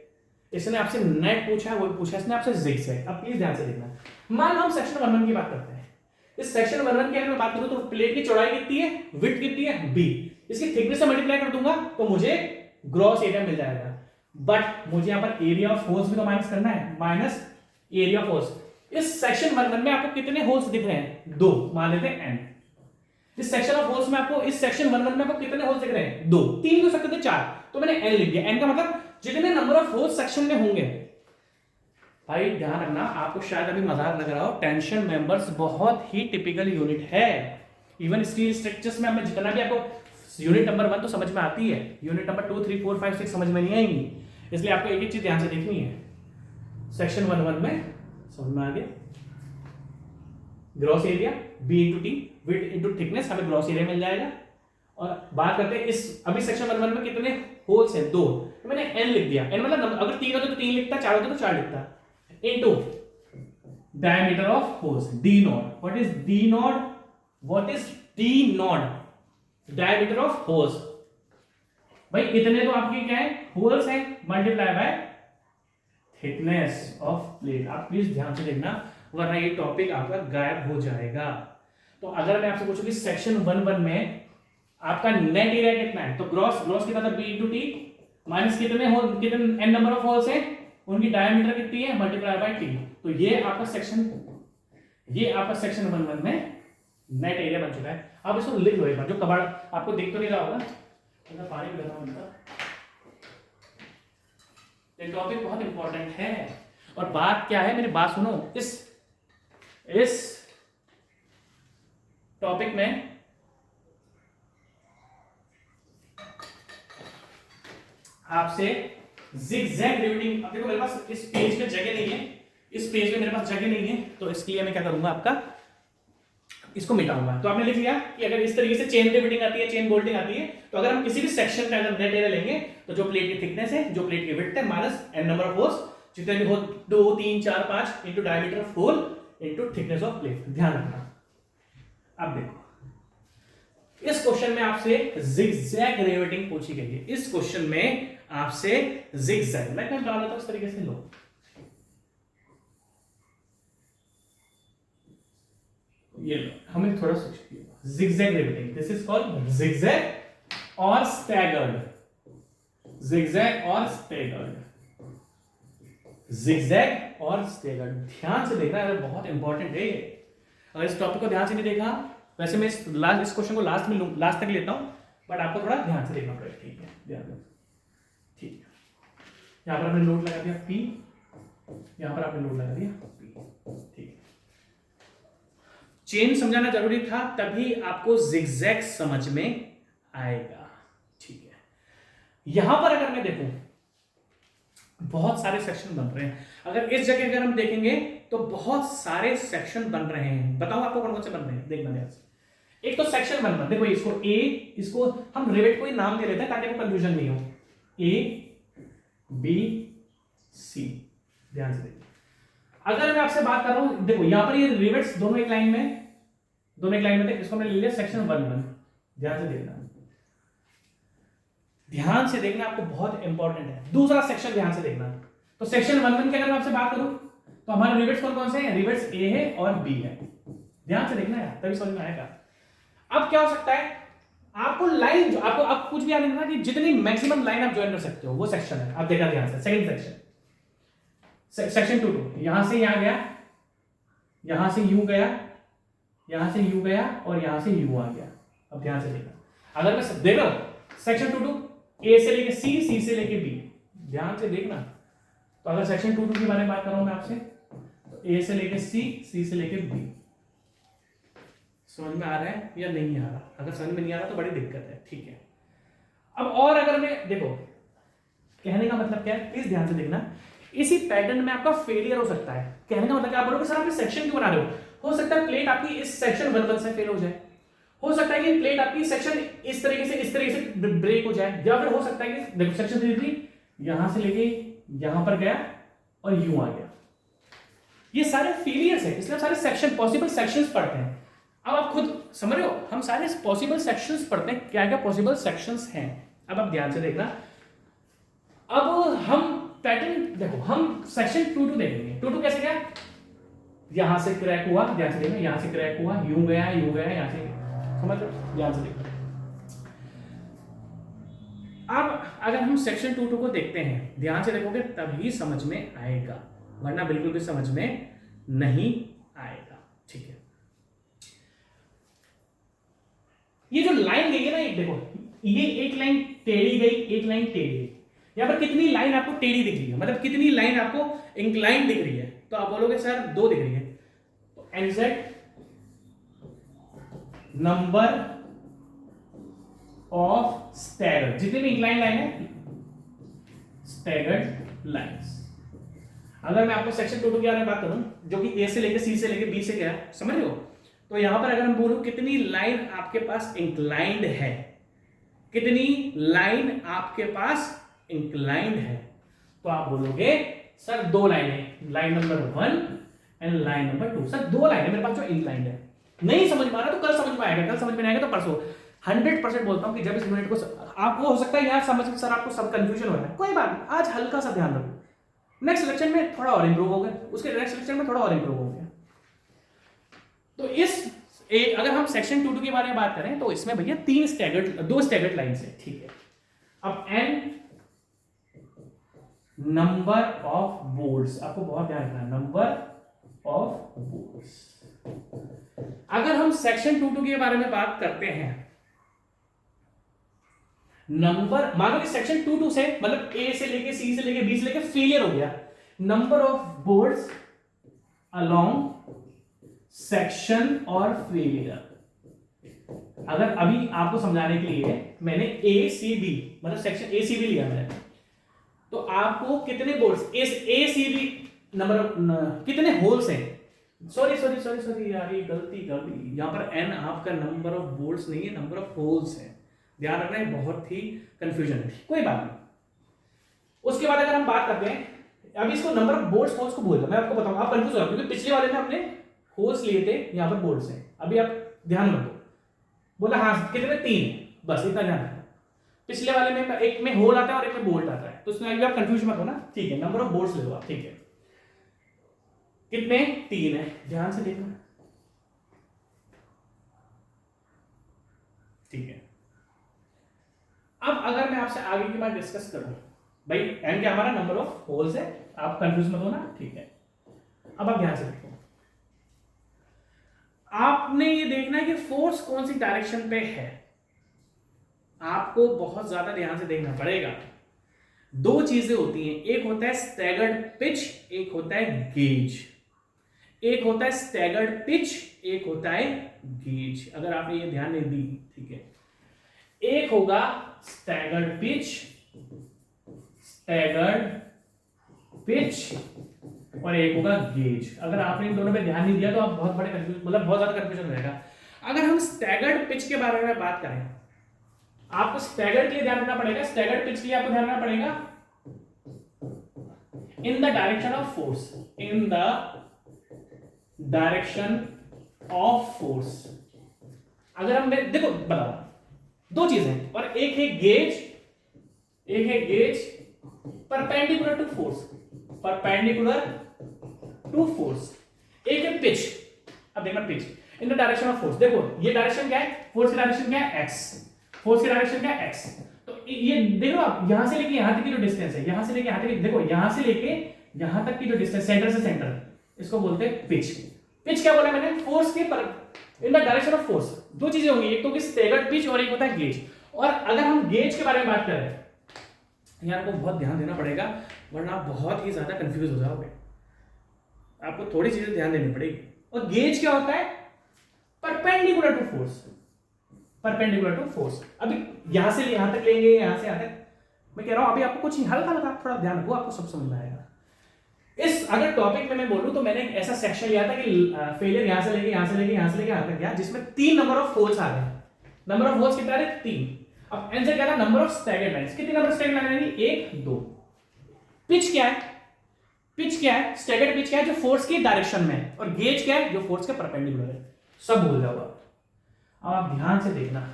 इसने आपसे नेट पूछा है, वो भी पूछा है इसने आपसे जिगजैग। अब प्लीज ध्यान से देखना, मान लो हम सेक्शन 1 की बात करते हैं। इस सेक्शन 1 की अगर मैं बात करूं तो प्लेट की चौड़ाई कितनी है, विड्थ कितनी है b, इसकी थिकनेस से मल्टीप्लाई कर दूंगा तो मुझे ग्रॉस एरिया मिल जाएगा। बट मुझे यहां पर एरिया ऑफ होल्स भी तो माइनस करना है, माइनस एरिया ऑफ होल्स। इस सेक्शन 1 में आपको कितने होल्स दिख रहे हैं? 2, मान लेते हैं n। इस सेक्शन ऑफ होल्स में आपको, इस सेक्शन 1 में आपको कितने होल्स दिख रहे हैं? 2, 3 हो सकते थे 4, तो मैंने n लिख दिया। n का मतलब जितने नंबर ऑफ होल्स सेक्शन में होंगे। भाई ध्यान रखना, आपको शायद अभी मजाक लग रहा हो, टेंशन मेंबर्स बहुत ही टिपिकल यूनिट है। इवन स्टील स्ट्रक्चर्स में हमें जितना भी आपको यूनिट नंबर 1 तो समझ में आती है, यूनिट नंबर 2, 3, 4, 5, 6 समझ में नहीं आएंगी। इसलिए आपको एक ही चीज ध्यान से देखनी है, सेक्शन 1 में समझ में आ गया, gross area b into T, width into thickness, हमें ग्रॉस एरिया मिल जाएगा। और बात करते हैं इस अभी सेक्शन 1 में कितने होल्स हैं? 2, तो मैंने n लिख दिया। n मतलब अगर 3 होते तो 3 लिखता, 4 होते तो 4 लिखता, into diameter of holes d not. What is d not? What is d not? Diameter of holes. भाई इतने तो आपके क्या है? होल्स हैं, multiply by thickness of plate. आप प्लीज ध्यान से देखना, वरना ये टॉपिक आपका गायब हो जाएगा। तो अगर मैं आपसे पूछूं कि सेक्शन 1 में आपका नेट एरिया कितना है, तो ग्रॉस कितना था? b इंटू टी, माइनस कितने n नंबर ऑफ होल्स है? उनकी डायमीटर कितनी है, मल्टीप्लाई बाय टी। तो ये आपका सेक्शन 1-1 में नेट एरिया बन चुका है। आप इसको लिख लो एक बार, जो कबाड़ आपको दिख तो नहीं रहा होगा, तो पानी भी लगा मिलता। ये टॉपिक बहुत इंपॉर्टेंट है। और बात क्या है, मेरी बात सुनो, इस टॉपिक में आपसे जिगजैग रिवेटिंग, अब देखो मेरे पास इस पेज में जगह नहीं है, इस पेज में मेरे पास जगह नहीं है, तो इसके लिए मैं क्या करूंगा, आपका इसको मिटाऊंगा। तो आपने लिख लिया कि अगर इस तरीके से चेन रिवेटिंग आती है, चेन बोल्टिंग आती है, तो अगर हम किसी भी सेक्शन का अगर नेट एरिया लेंगे, तो जो प्लेट की थिकनेस है, जो प्लेट की विड्थ है, minus n number of holes, जितने भी हो 2 3 4 5 into diameter of hole into thickness of plate. ध्यान रखना। अब देखो इस क्वेश्चन में आपसे जिगजैग रिवेटिंग पूछी गई है। इस क्वेश्चन में आपसे जिगजैग, मैं डाल देता हूं इस तरीके से, लो ये लो, हमें थोड़ा zigzag riveting, this is called zigzag और स्टैगर्ड, जिगजैग और स्टैगर्ड, जिगजैग और स्टैगर्ड। ध्यान से देखना है, बहुत इंपॉर्टेंट है ये। अगर इस टॉपिक को ध्यान से नहीं देखा, वैसे मैं इस क्वेश्चन को लास्ट तक लेता हूं, बट आपको थोड़ा ध्यान से देखना पड़ेगा। ठीक है, ध्यान रखना। ठीक है, यहां पर आपने नोट लगा दिया P, यहां पर आपने नोट लगा दिया P। ठीक है, चेन समझाना जरूरी था, तभी आपको जिगजैग समझ में आएगा। ठीक है, यहां पर अगर मैं देखूं, बहुत सारे सेक्शन बन रहे हैं। अगर इस जगह अगर हम देखेंगे तो बहुत सारे सेक्शन बन रहे हैं। बताओ आपको कौन कौन से बन रहे हैं, देखना ध्यान से। एक तो सेक्शन 1 देखो, इसको ए, इसको हम रिवेट को ही नाम दे देते हैं ताकि आपको कंफ्यूजन नहीं हो। ए बी सी, ध्यान से देखिए। अगर मैं आपसे बात कर रहा हूं, देखो यहां पर ये रिवेट्स दोनों एक लाइन में थे, इसको मैंने ले लिया सेक्शन 1। ध्यान से देखना, ध्यान से देखना, आपको बहुत इंपॉर्टेंट है। दूसरा सेक्शन ध्यान से देखना। तो सेक्शन 1 की अगर मैं आपसे बात करूं, तो हमारे रिवेट्स कौन कौन से हैं, रिवेट्स ए है और बी है। ध्यान से देखना यार, तभी समझ में आएगा। अब क्या हो सकता है, आपको लाइन जो आपको अब कुछ भी याद रखना कि जितनी मैक्सिमम लाइन आप ज्वाइन कर सकते हो वो सेक्शन है। आप देखा ध्यान से, सेकंड सेक्शन 2 यहां से यहां गया, यहां से यू गया, यहां से यू गया और यहां से यू आ गया। अब ध्यान से देखना, अगर मैं देख रहा हूं सेक्शन 2 ए से लेके सी, सी से लेके बी, ध्यान से देखना। तो अगर सेक्शन 2 के बारे में बात कर रहा हूं मैं आपसे, तो ए से लेके सी, सी से लेके बी। समझ में आ रहा है या नहीं आ रहा? अगर समझ में नहीं आ रहा तो बड़ी दिक्कत है। ठीक है, अब और अगर मैं देखो, कहने का मतलब क्या है, प्लीज ध्यान से देखना। इसी पैटर्न में आपका फेलियर हो सकता है। कहने का मतलब क्या, आप बोलोगे सर आप सेक्शन क्यों बना रहे हो सकता है प्लेट आपकी इस सेक्शन 1 से फेल हो जाए, हो सकता है कि प्लेट आपकी सेक्शन इस तरीके से ब्रेक हो जाए, या फिर हो सकता है कि देखो सेक्शन 3 यहां से लेके यहां पर गया और यूं आ गया। ये सारे फेलियर्स है, इसलिए सारे सेक्शन पॉसिबल सेक्शंस पढ़ते हैं। अब आप खुद समझ रहे हो, हम सारे पॉसिबल सेक्शंस पढ़ते हैं, क्या क्या पॉसिबल सेक्शंस हैं। अब आप ध्यान से देखना। अब हम पैटर्न देखो, हम सेक्शन 2 देखेंगे। 2 कैसे गया, यहां से क्रैक हुआ, ध्यान से देखना, यहां से क्रैक हुआ, यूं गया, यहां से, समझ लो, ध्यान से देखना। अब अगर हम सेक्शन 2 को देखते हैं, ध्यान से देखोगे तभी समझ में आएगा, वरना बिल्कुल भी समझ में नहीं आएगा। ठीक है, ये जो लाइन गई है ना, एक देखो, ये एक लाइन टेढ़ी गई, एक लाइन टेढ़ी गई। यहां पर कितनी लाइन आपको टेढ़ी दिख रही है, मतलब कितनी लाइन आपको इंक्लाइन दिख रही है? तो आप बोलोगे सर 2 दिख रही है। तो एग्जैक्ट नंबर ऑफ स्टैगर्ड, जितनी भी इंक्लाइन लाइन है, स्टैगर्ड लाइंस। अगर मैं आपको सेक्शन 2 के बारे में बात करूं, जो कि ए से लेकर सी से लेकर बी से गया, समझ रहे हो? तो यहां पर अगर हम बोलूं कितनी लाइन आपके पास इंक्लाइंड है, कितनी लाइन आपके पास इंक्लाइंड है, तो आप बोलोगे सर 2 लाइनें, line number 1 and line number 2। Sir 2 लाइनें मेरे पास जो इंक्लाइंड है। नहीं समझ में आ रहा तो कल समझ में आएगा, कल समझ में आएगा तो परसों। 100% बोलता हूं कि जब इस यूनिट को आपको हो सकता है यार समझ में, सर आपको सब कंफ्यूजन हो रहा है, कोई बात नहीं, आज हल्का सा ध्यान रखो, नेक्स्ट लेक्चर में थोड़ा और इंप्रूव होगा, उसके नेक्स्ट लेक्चर में थोड़ा और इंप्रूव हो गया। तो अगर हम सेक्शन 2 के बारे में बात करें तो इसमें भैया 2 स्टैगर्ड लाइंस है। ठीक है, अब n नंबर ऑफ बोल्ट्स, आपको बहुत ध्यान रखना, नंबर ऑफ बोल्ट्स। अगर हम सेक्शन 22 के बारे में बात करते हैं, नंबर, मान लो कि सेक्शन 22 से मतलब ए से लेके सी से लेके बी से लेके फेलियर हो गया, number of bolts along section और फेलियर। अगर अभी आपको समझाने के लिए मैंने ए सी बी मतलब सेक्शन ए सी बी लिया मैंने, तो आपको कितने bolts A C B number कितने होल्स हैं, सॉरी यार ये गलती कर दी, यहां पर एन आपका नंबर ऑफ बोल्ट्स नहीं है, नंबर ऑफ होल्स है, ध्यान रखना है, बहुत ही कंफ्यूजन है, कोई बात नहीं। उसके बाद अगर हम बात करते हैं, अभी इसको नंबर ऑफ बोल्ट्स होल्स को बोल रहा मैं आपको बताऊंगा, आप कंफ्यूज हो, क्योंकि पिछले वाले में हमने होल्स लिए थे, यहां पर बोल्ट्स हैं, अभी आप ध्यान रखो, बोला हाँ कितने, 3, बस इतना ध्यान रखना। पिछले वाले में एक में होल आता है और एक में बोल्ट आता है, तो उसमें आप कंफ्यूज मत हो ना, ठीक है, नंबर ऑफ बोल्ट्स ले लो आप, ठीक है, कितने, 3 है, ध्यान से देखना, ठीक है। अब अगर मैं आपसे आगे की बात डिस्कस करूं, भाई एन क्या हमारा नंबर ऑफ होल्स है, आप कंफ्यूज मत हो ना, ठीक है। अब आप ध्यान से देखो, आपने ये देखना है कि फोर्स कौन सी डायरेक्शन पे है, आपको बहुत ज्यादा ध्यान से देखना पड़ेगा। 2 चीजें होती हैं, एक होता है स्टैगर्ड पिच, एक होता है गेज, एक होता है स्टैगर्ड पिच, एक होता है गेज, अगर आपने ये ध्यान नहीं दी, ठीक है। एक होगा स्टैगर्ड पिच, स्टैगर्ड पिच, और एक होगा गेज। अगर आपने इन दोनों पे ध्यान नहीं दिया तो आप बहुत बड़े कंफ्यूज, मतलब बहुत ज्यादा कंफ्यूजन रहेगा। अगर हम स्टैगर्ड पिच के बारे में बात करें, आपको स्टैगर्ड के लिए ध्यान रखना पड़ेगा, स्टैगर्ड पिच के लिए आपको ध्यान रखना पड़ेगा इन the direction of force, in the direction of force. अगर हम देखो बताओ, 2 चीजें, और एक है गेज, एक है gauge perpendicular to force, perpendicular to force, एक है पिच। अब देखना pitch in the direction of force, देखो ये डायरेक्शन क्या है, फोर्स की डायरेक्शन क्या है, एक्स, फोर्स की डायरेक्शन क्या है, एक्स। तो ये देखो आप यहां से लेके यहां तक की जो डिस्टेंस है, यहां से लेके यहां तक, देखो यहां से लेके यहां तक की जो डिस्टेंस, सेंटर से सेंटर, इसको बोलते हैं पिच। पिच क्या बोला मैंने, फोर्स के इन द डायरेक्शन ऑफ फोर्स। 2 चीजें होंगी, एक तो कि स्टैगर्ड पिच और एक होता है गेज। और अगर हम गेज के बारे में बात करें, यार आपको बहुत ध्यान देना पड़ेगा, वरना आप बहुत ही ज्यादा कंफ्यूज हो जाओगे, आपको थोड़ी चीजें ध्यान देनी पड़ेगी। और गेज क्या होता है, perpendicular to force, perpendicular to force. अभी यहां से यहां तक लेंगे, यहां से यहां तक, मैं कह रहा हूं अभी आपको कुछ हल्का हल्का थोड़ा ध्यान रखो, आपको सब समझ में आएगा। इस अगर टॉपिक में मैं बोलूं तो मैंने एक ऐसा सेक्शन लिया था कि फेलियर यहां से लेके यहां से लेके यहां से लेके यहां तक गया, जिसमें 3 नंबर ऑफ होल्स आ गए। नंबर ऑफ होल्स कितना है, 3। अब आंसर क्या था, नंबर ऑफ स्टैगर्ड लाइंस, कितने नंबर स्टैगर्ड लाइन आएंगी, 1 2। पिच क्या है, पिच क्या है, स्टैगर्ड पिच क्या है, जो फोर्स की डायरेक्शन में है, और गेज क्या है, जो फोर्स के परपेंडिकुलर है। सब भूल जाओ अब आप ध्यान से देखना,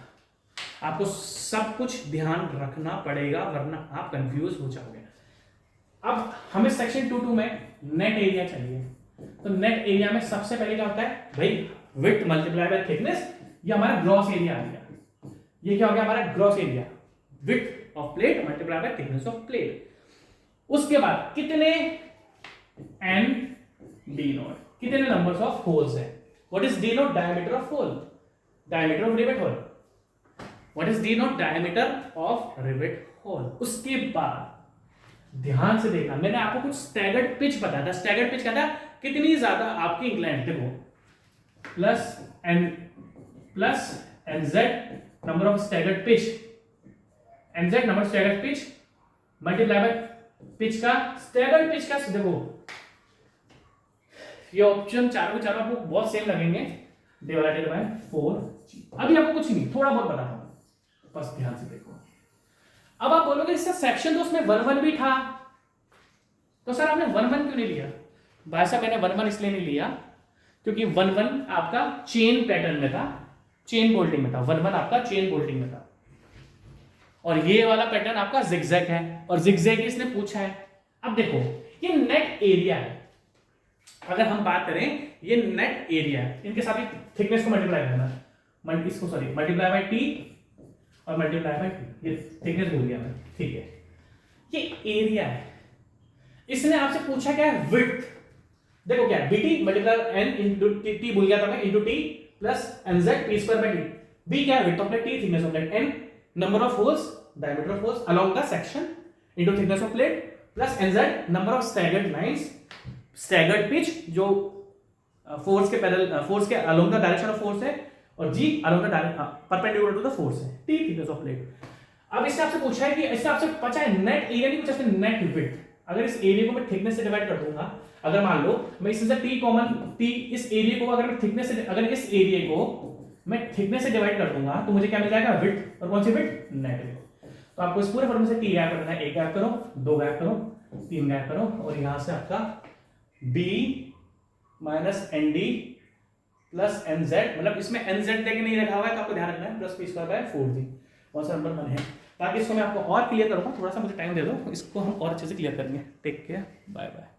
आपको सब कुछ ध्यान रखना पड़ेगा, वरना आप कंफ्यूज हो जाओगे। अब हमें सेक्शन 22 में नेट एरिया चाहिए, तो नेट एरिया में सबसे पहले क्या होता है भाई, विड्थ मल्टीप्लाई बाय थिकनेस, ये हमारा ग्रॉस एरिया आ गया। ये क्या हो गया हमारा gross area, width of plate multiply by thickness of plate. उसके बाद कितने एन डी नॉट, कितने नंबर्स ऑफ होल्स है, what is d nought, diameter of hole, diameter of rivet hole, what is d nought, diameter of rivet hole. उसके बाद ध्यान से देखना, मैंने आपको कुछ स्टैगर्ड पिच बताया था, स्टैगर्ड पिच क्या था, कितनी ज्यादा आपकी इंक्लाइन, देखो plus n z number of staggered pitch, n z number staggered pitch multiply by pitch का, स्टैगर्ड पिच का, देखो ये ऑप्शन चारों के चारों आपको बहुत सेम लगेंगे, डिवाइडेड बाय 4g। अभी आपको कुछ नहीं, थोड़ा बहुत बता रहा हूं, बस ध्यान से देखो। अब आप बोलोगे इसका सेक्शन तो उसमें 1 1 भी था, तो सर आपने 1 1 क्यों नहीं लिया, भाई साहब मैंने 1 1 इसलिए नहीं लिया क्योंकि 1 1 आपका चेन पैटर्न में था, चेन बोल्टिंग में था, 1 1 आपका चेन बोल्टिंग में था, और ये वाला पैटर्न आपका जिगजैग है, और जिगजैग इसने पूछा है। अब देखो ये नेट एरिया है, अगर हम बात करें ये नेट एरिया है, इनके साथ थिकनेस को मल्टीप्लाई करना, इसको सॉरी मल्टीप्लाई बाय टी और मल्टीप्लाई बाय टी, ये थिकनेस भूल गया मैं, ठीक है, ये एरिया है, इसने आपसे पूछा क्या है, विड्थ। देखो क्या है, BT multiply n into t भूल गया था मैं, into t plus n z t square by t. B क्या है, width of plate, t thickness of plate, n number of holes diameter of holes along the section into thickness of plate plus n z number of staggered lines, staggered pitch जो force के parallel, force के along the direction of force है, और G along the perpendicular to the force है, T thickness of plate. अब इससे आपसे पूछा है कि इससे आपसे पूछा है नेट एरिया, नहीं पूछा है नेट विड्थ। अगर इस एरिया को मैं थिकनेस से डिवाइड कर दूंगा, अगर मान लो मैं इससे टी कॉमन, टी इस एरिया को अगर मैं थिकनेस से, अगर इस एरिया को मैं थिकनेस से डिवाइड कर दूंगा तो मुझे क्या मिल जाएगा, विड्थ। और कौन सी विड्थ, नेट विड्थ। तो आपको इस पूरे फॉर्मूले से टी गैप करना है, एक गैप करो, दो गैप करो, तीन गैप करो, और यहां से आपका B minus n d plus n z, मतलब इसमें एन जेड देके नहीं रखा हुआ है तो आपको ध्यान रखना है, plus P square by 4g। कौन सा नंबर 1 है, ताकि इसको मैं आपको और क्लियर करूंगा, थोड़ा सा मुझे टाइम दे दो, इसको हम और अच्छे से क्लियर करेंगे। Take care, bye bye.